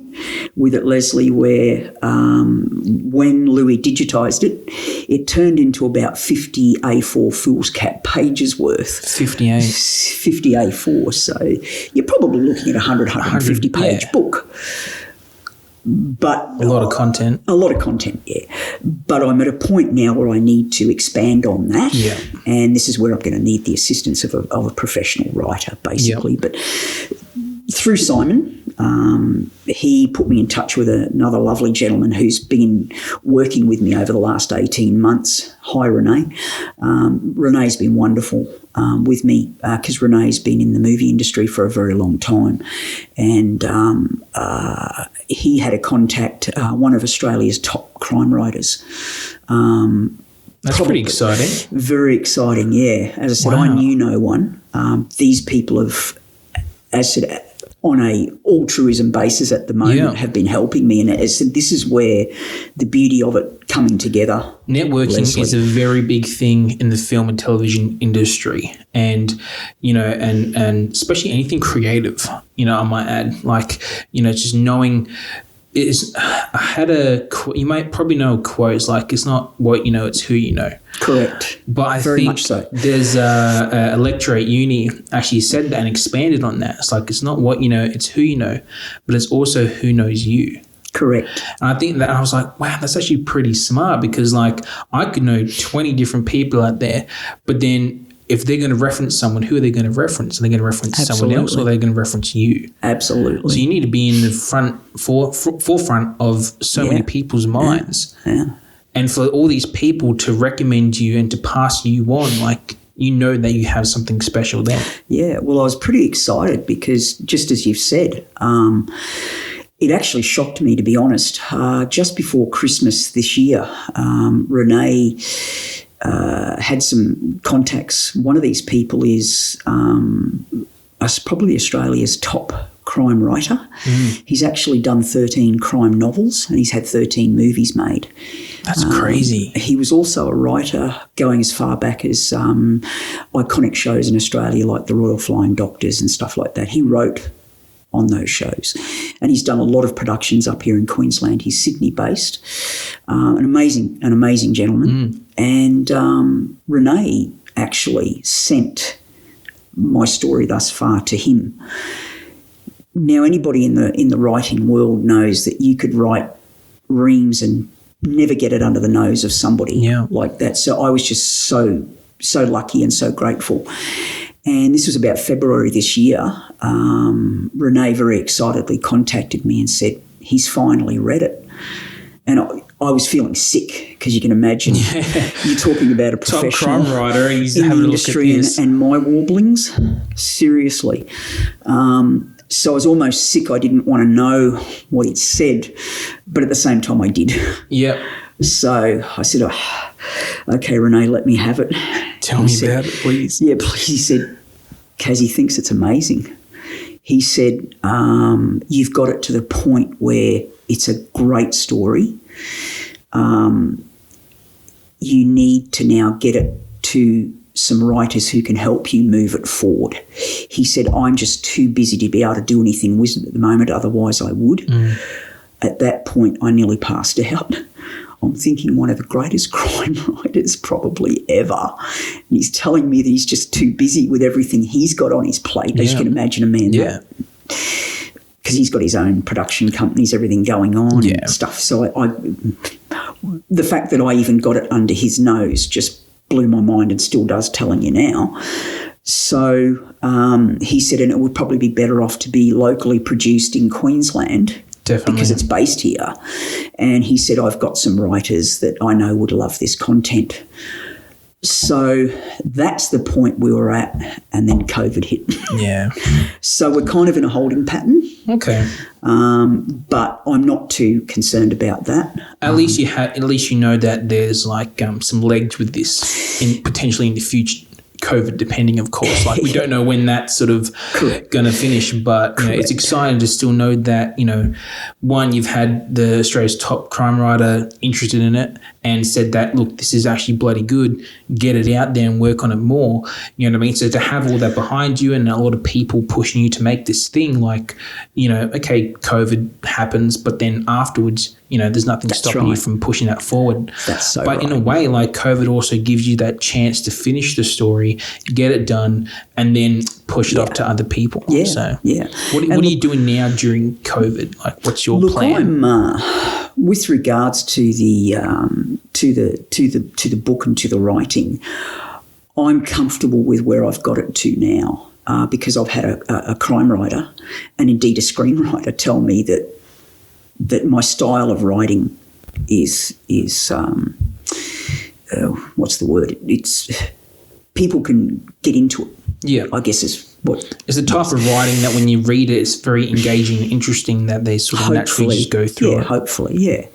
with it, Leslie, where when Louis digitised it, it turned into about 50 A4 foolscap pages worth. 50 A4. So you're probably looking at a 150 page book. But a lot of content. Yeah. But I'm at a point now where I need to expand on that. Yeah. And this is where I'm going to need the assistance of a professional writer, basically. Yep. But through Simon, he put me in touch with another lovely gentleman who's been working with me over the last 18 months. Hi, Renee. Renee's been wonderful with me because Renee's been in the movie industry for a very long time. And he had a contact, one of Australia's top crime writers, That's pretty exciting. Very exciting, yeah. As I said, Wow. I knew no one. These people have, as I said, on a altruism basis at the moment, have been helping me. And as I said, this is where the beauty of it coming together. Networking is a very big thing in the film and television industry, and and especially anything creative. I might add, like, just knowing. I had you might probably know a quote. It's like, it's not what you know, it's who you know. Correct. But I very think much so. There's a lecturer at uni actually said that and expanded on that. It's like, it's not what you know, it's who you know, but it's also who knows you. Correct. And I think that I was like, wow, that's actually pretty smart, because like I could know 20 different people out there, but then if they're going to reference someone, who are they going to reference? Are they going to reference someone else, or are they going to reference you? Absolutely. So you need to be in the forefront of so many people's minds. Yeah. And for all these people to recommend you and to pass you on, like, that you have something special there. Yeah. Well, I was pretty excited because, just as you've said, it actually shocked me, to be honest. Just before Christmas this year, Renee had some contacts. One of these people is probably Australia's top crime writer. He's actually done 13 crime novels, and he's had 13 movies made. That's crazy. He was also a writer going as far back as iconic shows in Australia like The Royal Flying Doctors and stuff like that. He wrote on those shows, and he's done a lot of productions up here in Queensland. He's Sydney-based, an amazing gentleman. And Renee actually sent my story thus far to him. Now, anybody in the writing world knows that you could write reams and never get it under the nose of somebody like that. So I was just so lucky and so grateful. And this was about February this year. Renee very excitedly contacted me and said, he's finally read it. And I was feeling sick, because you can imagine you're talking about a professional top crime writer, and he's in having the a look at industry, this. and my warblings, seriously. So I was almost sick. I didn't want to know what it said, but at the same time I did. Yep. So I said, okay, Renee, let me have it. Tell me about it, please. Yeah, please. He said, Kaz, he thinks it's amazing. He said, you've got it to the point where it's a great story. You need to now get it to some writers who can help you move it forward. He said, I'm just too busy to be able to do anything with it at the moment, otherwise I would. At that point, I nearly passed out. I'm thinking, one of the greatest crime writers probably ever. And he's telling me that he's just too busy with everything he's got on his plate. As you can imagine, a man that, because he's got his own production companies, everything going on and stuff. So the fact that I even got it under his nose just blew my mind, and still does, telling you now. So he said, and it would probably be better off to be locally produced in Queensland. Definitely. Because it's based here. And he said, I've got some writers that I know would love this content. So that's the point we were at, and then COVID hit. Yeah. So we're kind of in a holding pattern. Okay. But I'm not too concerned about that. At least you know that there's like some legs with this potentially in the future. COVID, depending, of course. Like, we don't know when that's sort of going to finish, but it's exciting to still know that, one, you've had the Australia's top crime writer interested in it and said that, look, this is actually bloody good, get it out there and work on it more. You know what I mean? So to have all that behind you and a lot of people pushing you to make this thing, like, okay, COVID happens, but then afterwards, there's nothing stopping you from pushing that forward. That's so But in a way, like, COVID also gives you that chance to finish the story, get it done, and then push it off to other people. Yeah. So, what are you doing now during COVID? Like, what's your plan? I'm with regards to the book and to the writing. I'm comfortable with where I've got it to now, because I've had a crime writer and indeed a screenwriter tell me that my style of writing is what's the word? It's people can get into it. Yeah, I guess is It's the type of writing that when you read it, it's very engaging and interesting, that they sort of naturally just go through it. Hopefully, yeah.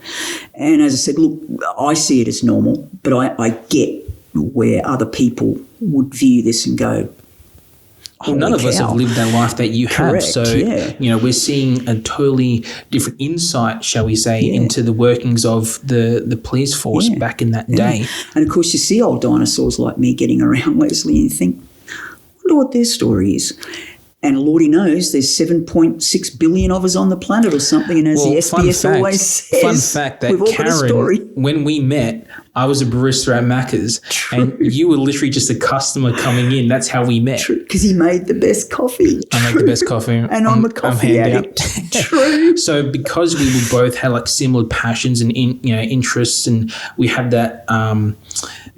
And as I said, look, I see it as normal, but I get where other people would view this and go, well, none of us have lived that life that you have. So, we're seeing a totally different insight, shall we say, into the workings of the police force back in that day. And, of course, you see old dinosaurs like me getting around, Leslie, and you think, I wonder what their story is. And Lordy knows there's 7.6 billion of us on the planet or something. And as the SBS always says, fun fact that Karen, when we met, I was a barista at Macca's. True. And you were literally just a customer coming in. That's how we met. True, because he made the best coffee. I make the best coffee. And I'm a coffee addict. True. So because we were both had like similar passions and interests, and we had that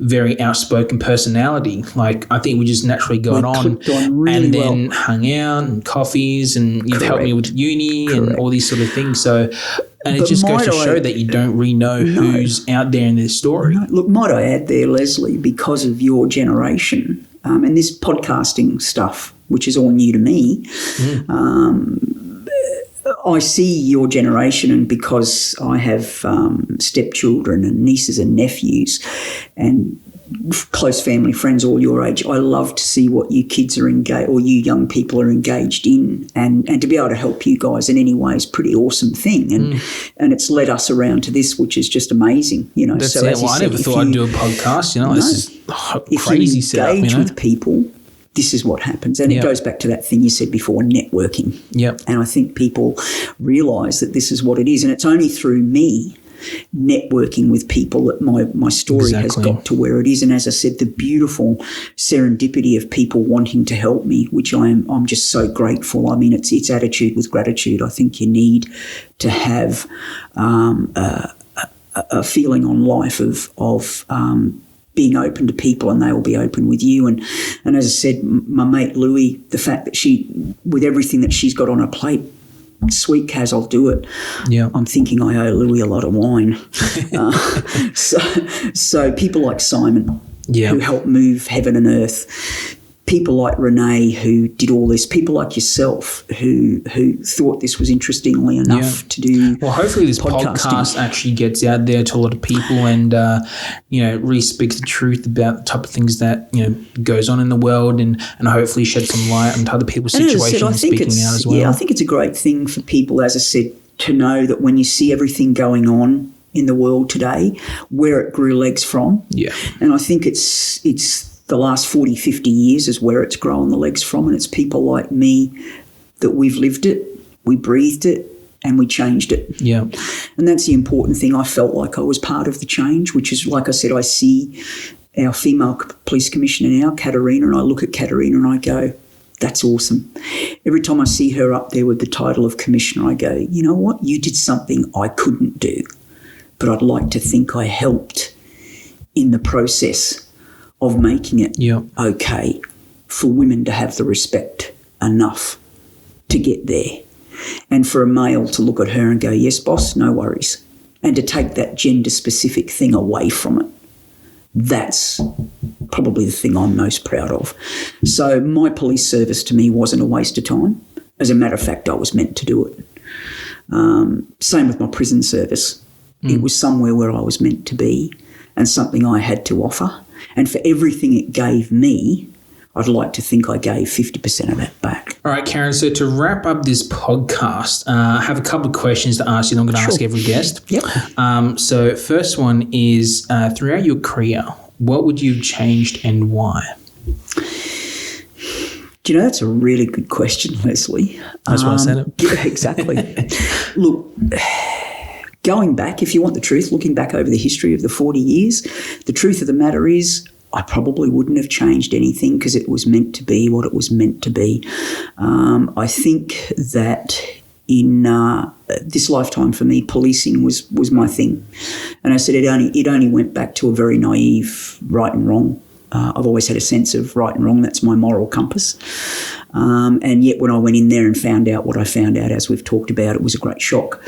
very outspoken personality, like I think we just naturally got on really and then hung out and coffees, and you've helped me with uni and all these sort of things. So, and it just goes to show that you don't really know who's out there in this story. No. Look, might I add there, Leslie, because of your generation and this podcasting stuff, which is all new to me, I see your generation, and because I have stepchildren and nieces and nephews and close family friends all your age, I love to see what you kids are engaged, or you young people are engaged in, and to be able to help you guys in any way is a pretty awesome thing. And it's led us around to this, which is just amazing. That's so it. Well, I never thought I'd do a podcast. This is crazy setup. If you engage with people, this is what happens. And it goes back to that thing you said before, networking. Yep. And I think people realise that this is what it is. And it's only through me networking with people that my story has got to where it is. And as I said, the beautiful serendipity of people wanting to help me, which I'm just so grateful. I mean, it's attitude with gratitude. I think you need to have a feeling on life of being open to people, and they will be open with you. And as I said, my mate Louie, the fact that she, with everything that she's got on her plate, sweet Kaz, I'll do it. Yeah, I'm thinking I owe Louie a lot of wine. So people like Simon, who helped move heaven and earth. People like Renee, who did all this. People like yourself, who thought this was interestingly enough to do. Well, hopefully this podcast actually gets out there to a lot of people, and really speaks the truth about the type of things that goes on in the world, and hopefully shed some light on other people's situations and speaking out as well. Yeah, I think it's a great thing for people, as I said, to know that when you see everything going on in the world today, where it grew legs from. Yeah, and I think it's the last 40, 50 years is where it's grown the legs from, and it's people like me that we've lived it, we breathed it, and we changed it. Yeah. And that's the important thing. I felt like I was part of the change, which is, like I said, I see our female police commissioner now, Katerina, and I look at Katerina and I go, that's awesome. Every time I see her up there with the title of commissioner, I go, you know what? You did something I couldn't do, but I'd like to think I helped in the process of making it okay for women to have the respect enough to get there, and for a male to look at her and go, yes, boss, no worries, and to take that gender-specific thing away from it. That's probably the thing I'm most proud of. So my police service to me wasn't a waste of time. As a matter of fact, I was meant to do it. Same with my prison service. It was somewhere where I was meant to be and something I had to offer. And for everything it gave me, I'd like to think I gave 50% of that back. All right, Karen, so to wrap up this podcast, I have a couple of questions to ask you that I'm going to ask every guest. Yep. So first one is, throughout your career, what would you have changed and why? Do you know, that's a really good question, Leslie. That's why I said it. Yeah, exactly. Look, going back, if you want the truth, looking back over the history of the 40 years, the truth of the matter is I probably wouldn't have changed anything because it was meant to be what it was meant to be. I think that in this lifetime for me, policing was my thing. And I said it only went back to a very naive right and wrong. I've always had a sense of right and wrong. That's my moral compass. And yet when I went in there and found out what I found out, as we've talked about, it was a great shock.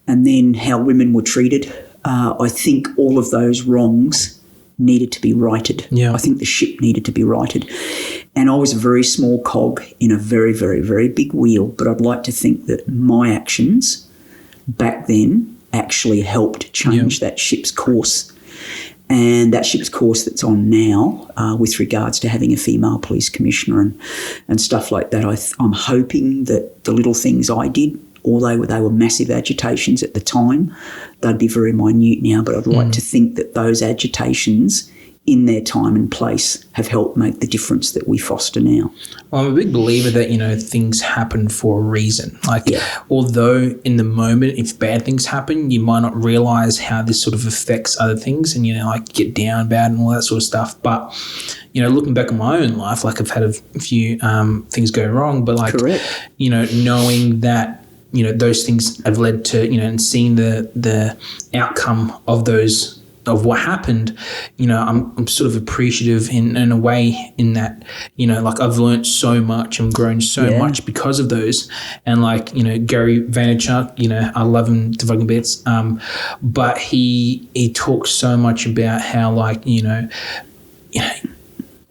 And then how women were treated, I think all of those wrongs needed to be righted. Yeah. I think the ship needed to be righted. And I was a very small cog in a very, very, very big wheel. But I'd like to think that my actions back then actually helped change that ship's course. And that ship's course that's on now with regards to having a female police commissioner and stuff like that, I'm hoping that the little things I did, although they were massive agitations at the time, they'd be very minute now, but I'd like to think that those agitations in their time and place have helped make the difference that we foster now. Well, I'm a big believer that, things happen for a reason. Although in the moment, if bad things happen, you might not realise how this sort of affects other things and, get down about and all that sort of stuff. But, looking back on my own life, I've had a few things go wrong, but Correct. Knowing that, those things have led to, and seeing the outcome of those, of what happened, I'm sort of appreciative in a way in that, I've learned so much and grown so much because of those. And Gary Vaynerchuk, I love him to fucking bits. But he talks so much about how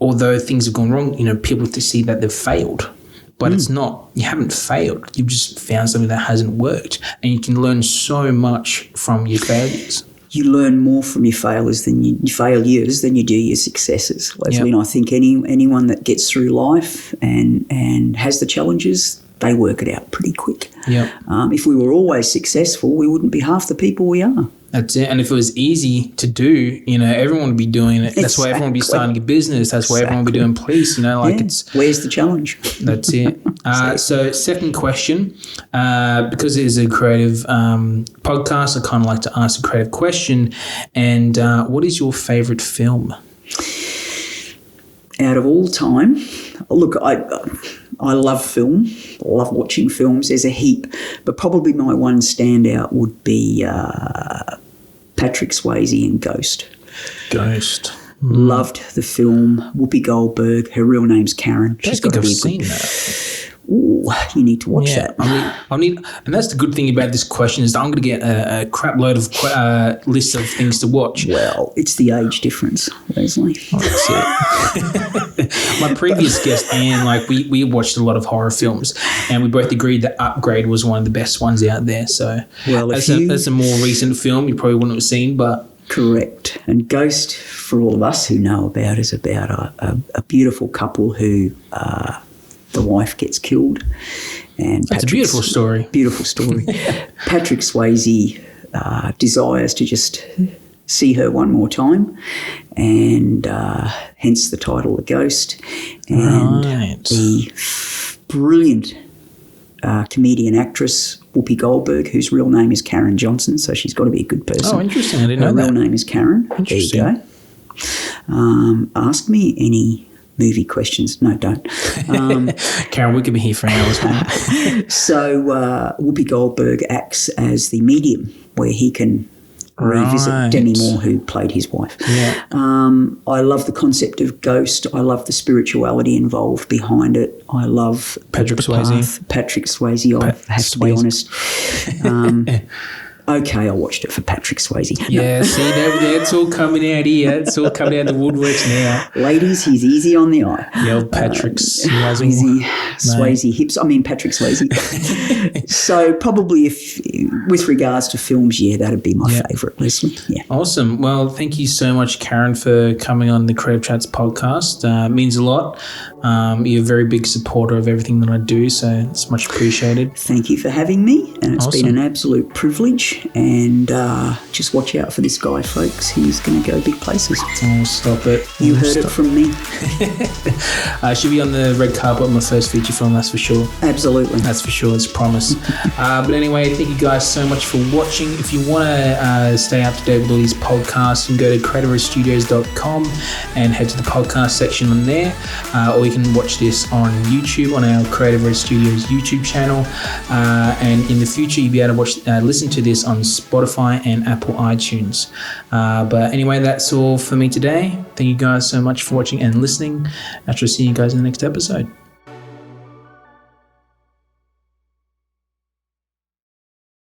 although things have gone wrong, people have to see that they've failed. But it's not, you haven't failed. You've just found something that hasn't worked. And you can learn so much from your failures. You learn more from your failures than you do your successes, Leslie. And I think anyone that gets through life and has the challenges, they work it out pretty quick. If we were always successful, we wouldn't be half the people we are. That's it. And if it was easy to do, everyone would be doing it. That's why everyone would be starting a business. That's why everyone would be doing police. It's where's the challenge? That's it. So second question, because it is a creative podcast, I kind of like to ask a creative question. And what is your favourite film? Out of all time, look, I love film. I love watching films. There's a heap. But probably my one standout would be Patrick Swayze in Ghost. Ghost. Loved the film. Whoopi Goldberg. Her real name's Karen. She's got to be seen that. Ooh, you need to watch that. I need, and that's the good thing about this question is that I'm going to get a crap load of list of things to watch. Well, it's the age difference, Leslie. Oh, that's it. My previous guest, Anne, we watched a lot of horror films, and we both agreed that Upgrade was one of the best ones out there. So, that's a more recent film you probably wouldn't have seen, but. Correct. And Ghost, for all of us who know about, is about a beautiful couple who. The wife gets killed. And it's a beautiful story. Beautiful story. Patrick Swayze desires to just see her one more time, and hence the title The Ghost. And the brilliant comedian actress Whoopi Goldberg, whose real name is Karen Johnson, so she's got to be a good person. Oh, interesting. I didn't know that. Her real name is Karen. Interesting. There you go. Ask me any movie questions. No, don't. Karen, we could be here for hours, man. So Whoopi Goldberg acts as the medium where he can revisit Demi Moore, who played his wife. Yeah. I love the concept of Ghost. I love the spirituality involved behind it. I love Patrick Swayze. Patrick Swayze, I have to be honest. Okay, I watched it for Patrick Swayze. Yeah, see, it's all coming out here. It's all coming out the woodworks now. Ladies, he's easy on the eye. The old Patrick Swayze. Swayze hips. I mean, Patrick Swayze. So probably with regards to films, that'd be my favourite, Leslie. Yeah. Awesome. Well, thank you so much, Karen, for coming on the Creative Chats podcast. It means a lot. You're a very big supporter of everything that I do, so it's much appreciated. Thank you for having me, and it's been an absolute privilege. And just watch out for this guy, folks. He's going to go big places. Oh, stop it. You heard it from me. Should be on the red carpet on my first feature film, that's for sure. Absolutely. That's for sure, it's a promise. But anyway, thank you guys so much for watching. If you want to stay up to date with all these podcasts, you can go to creativestudios.com and head to the podcast section on there. Or you can watch this on YouTube on our Creative Red Studios YouTube channel. And in the future, you'll be able to listen to this on Spotify and Apple iTunes. But anyway, that's all for me today. Thank you guys so much for watching and listening. I shall see you guys in the next episode.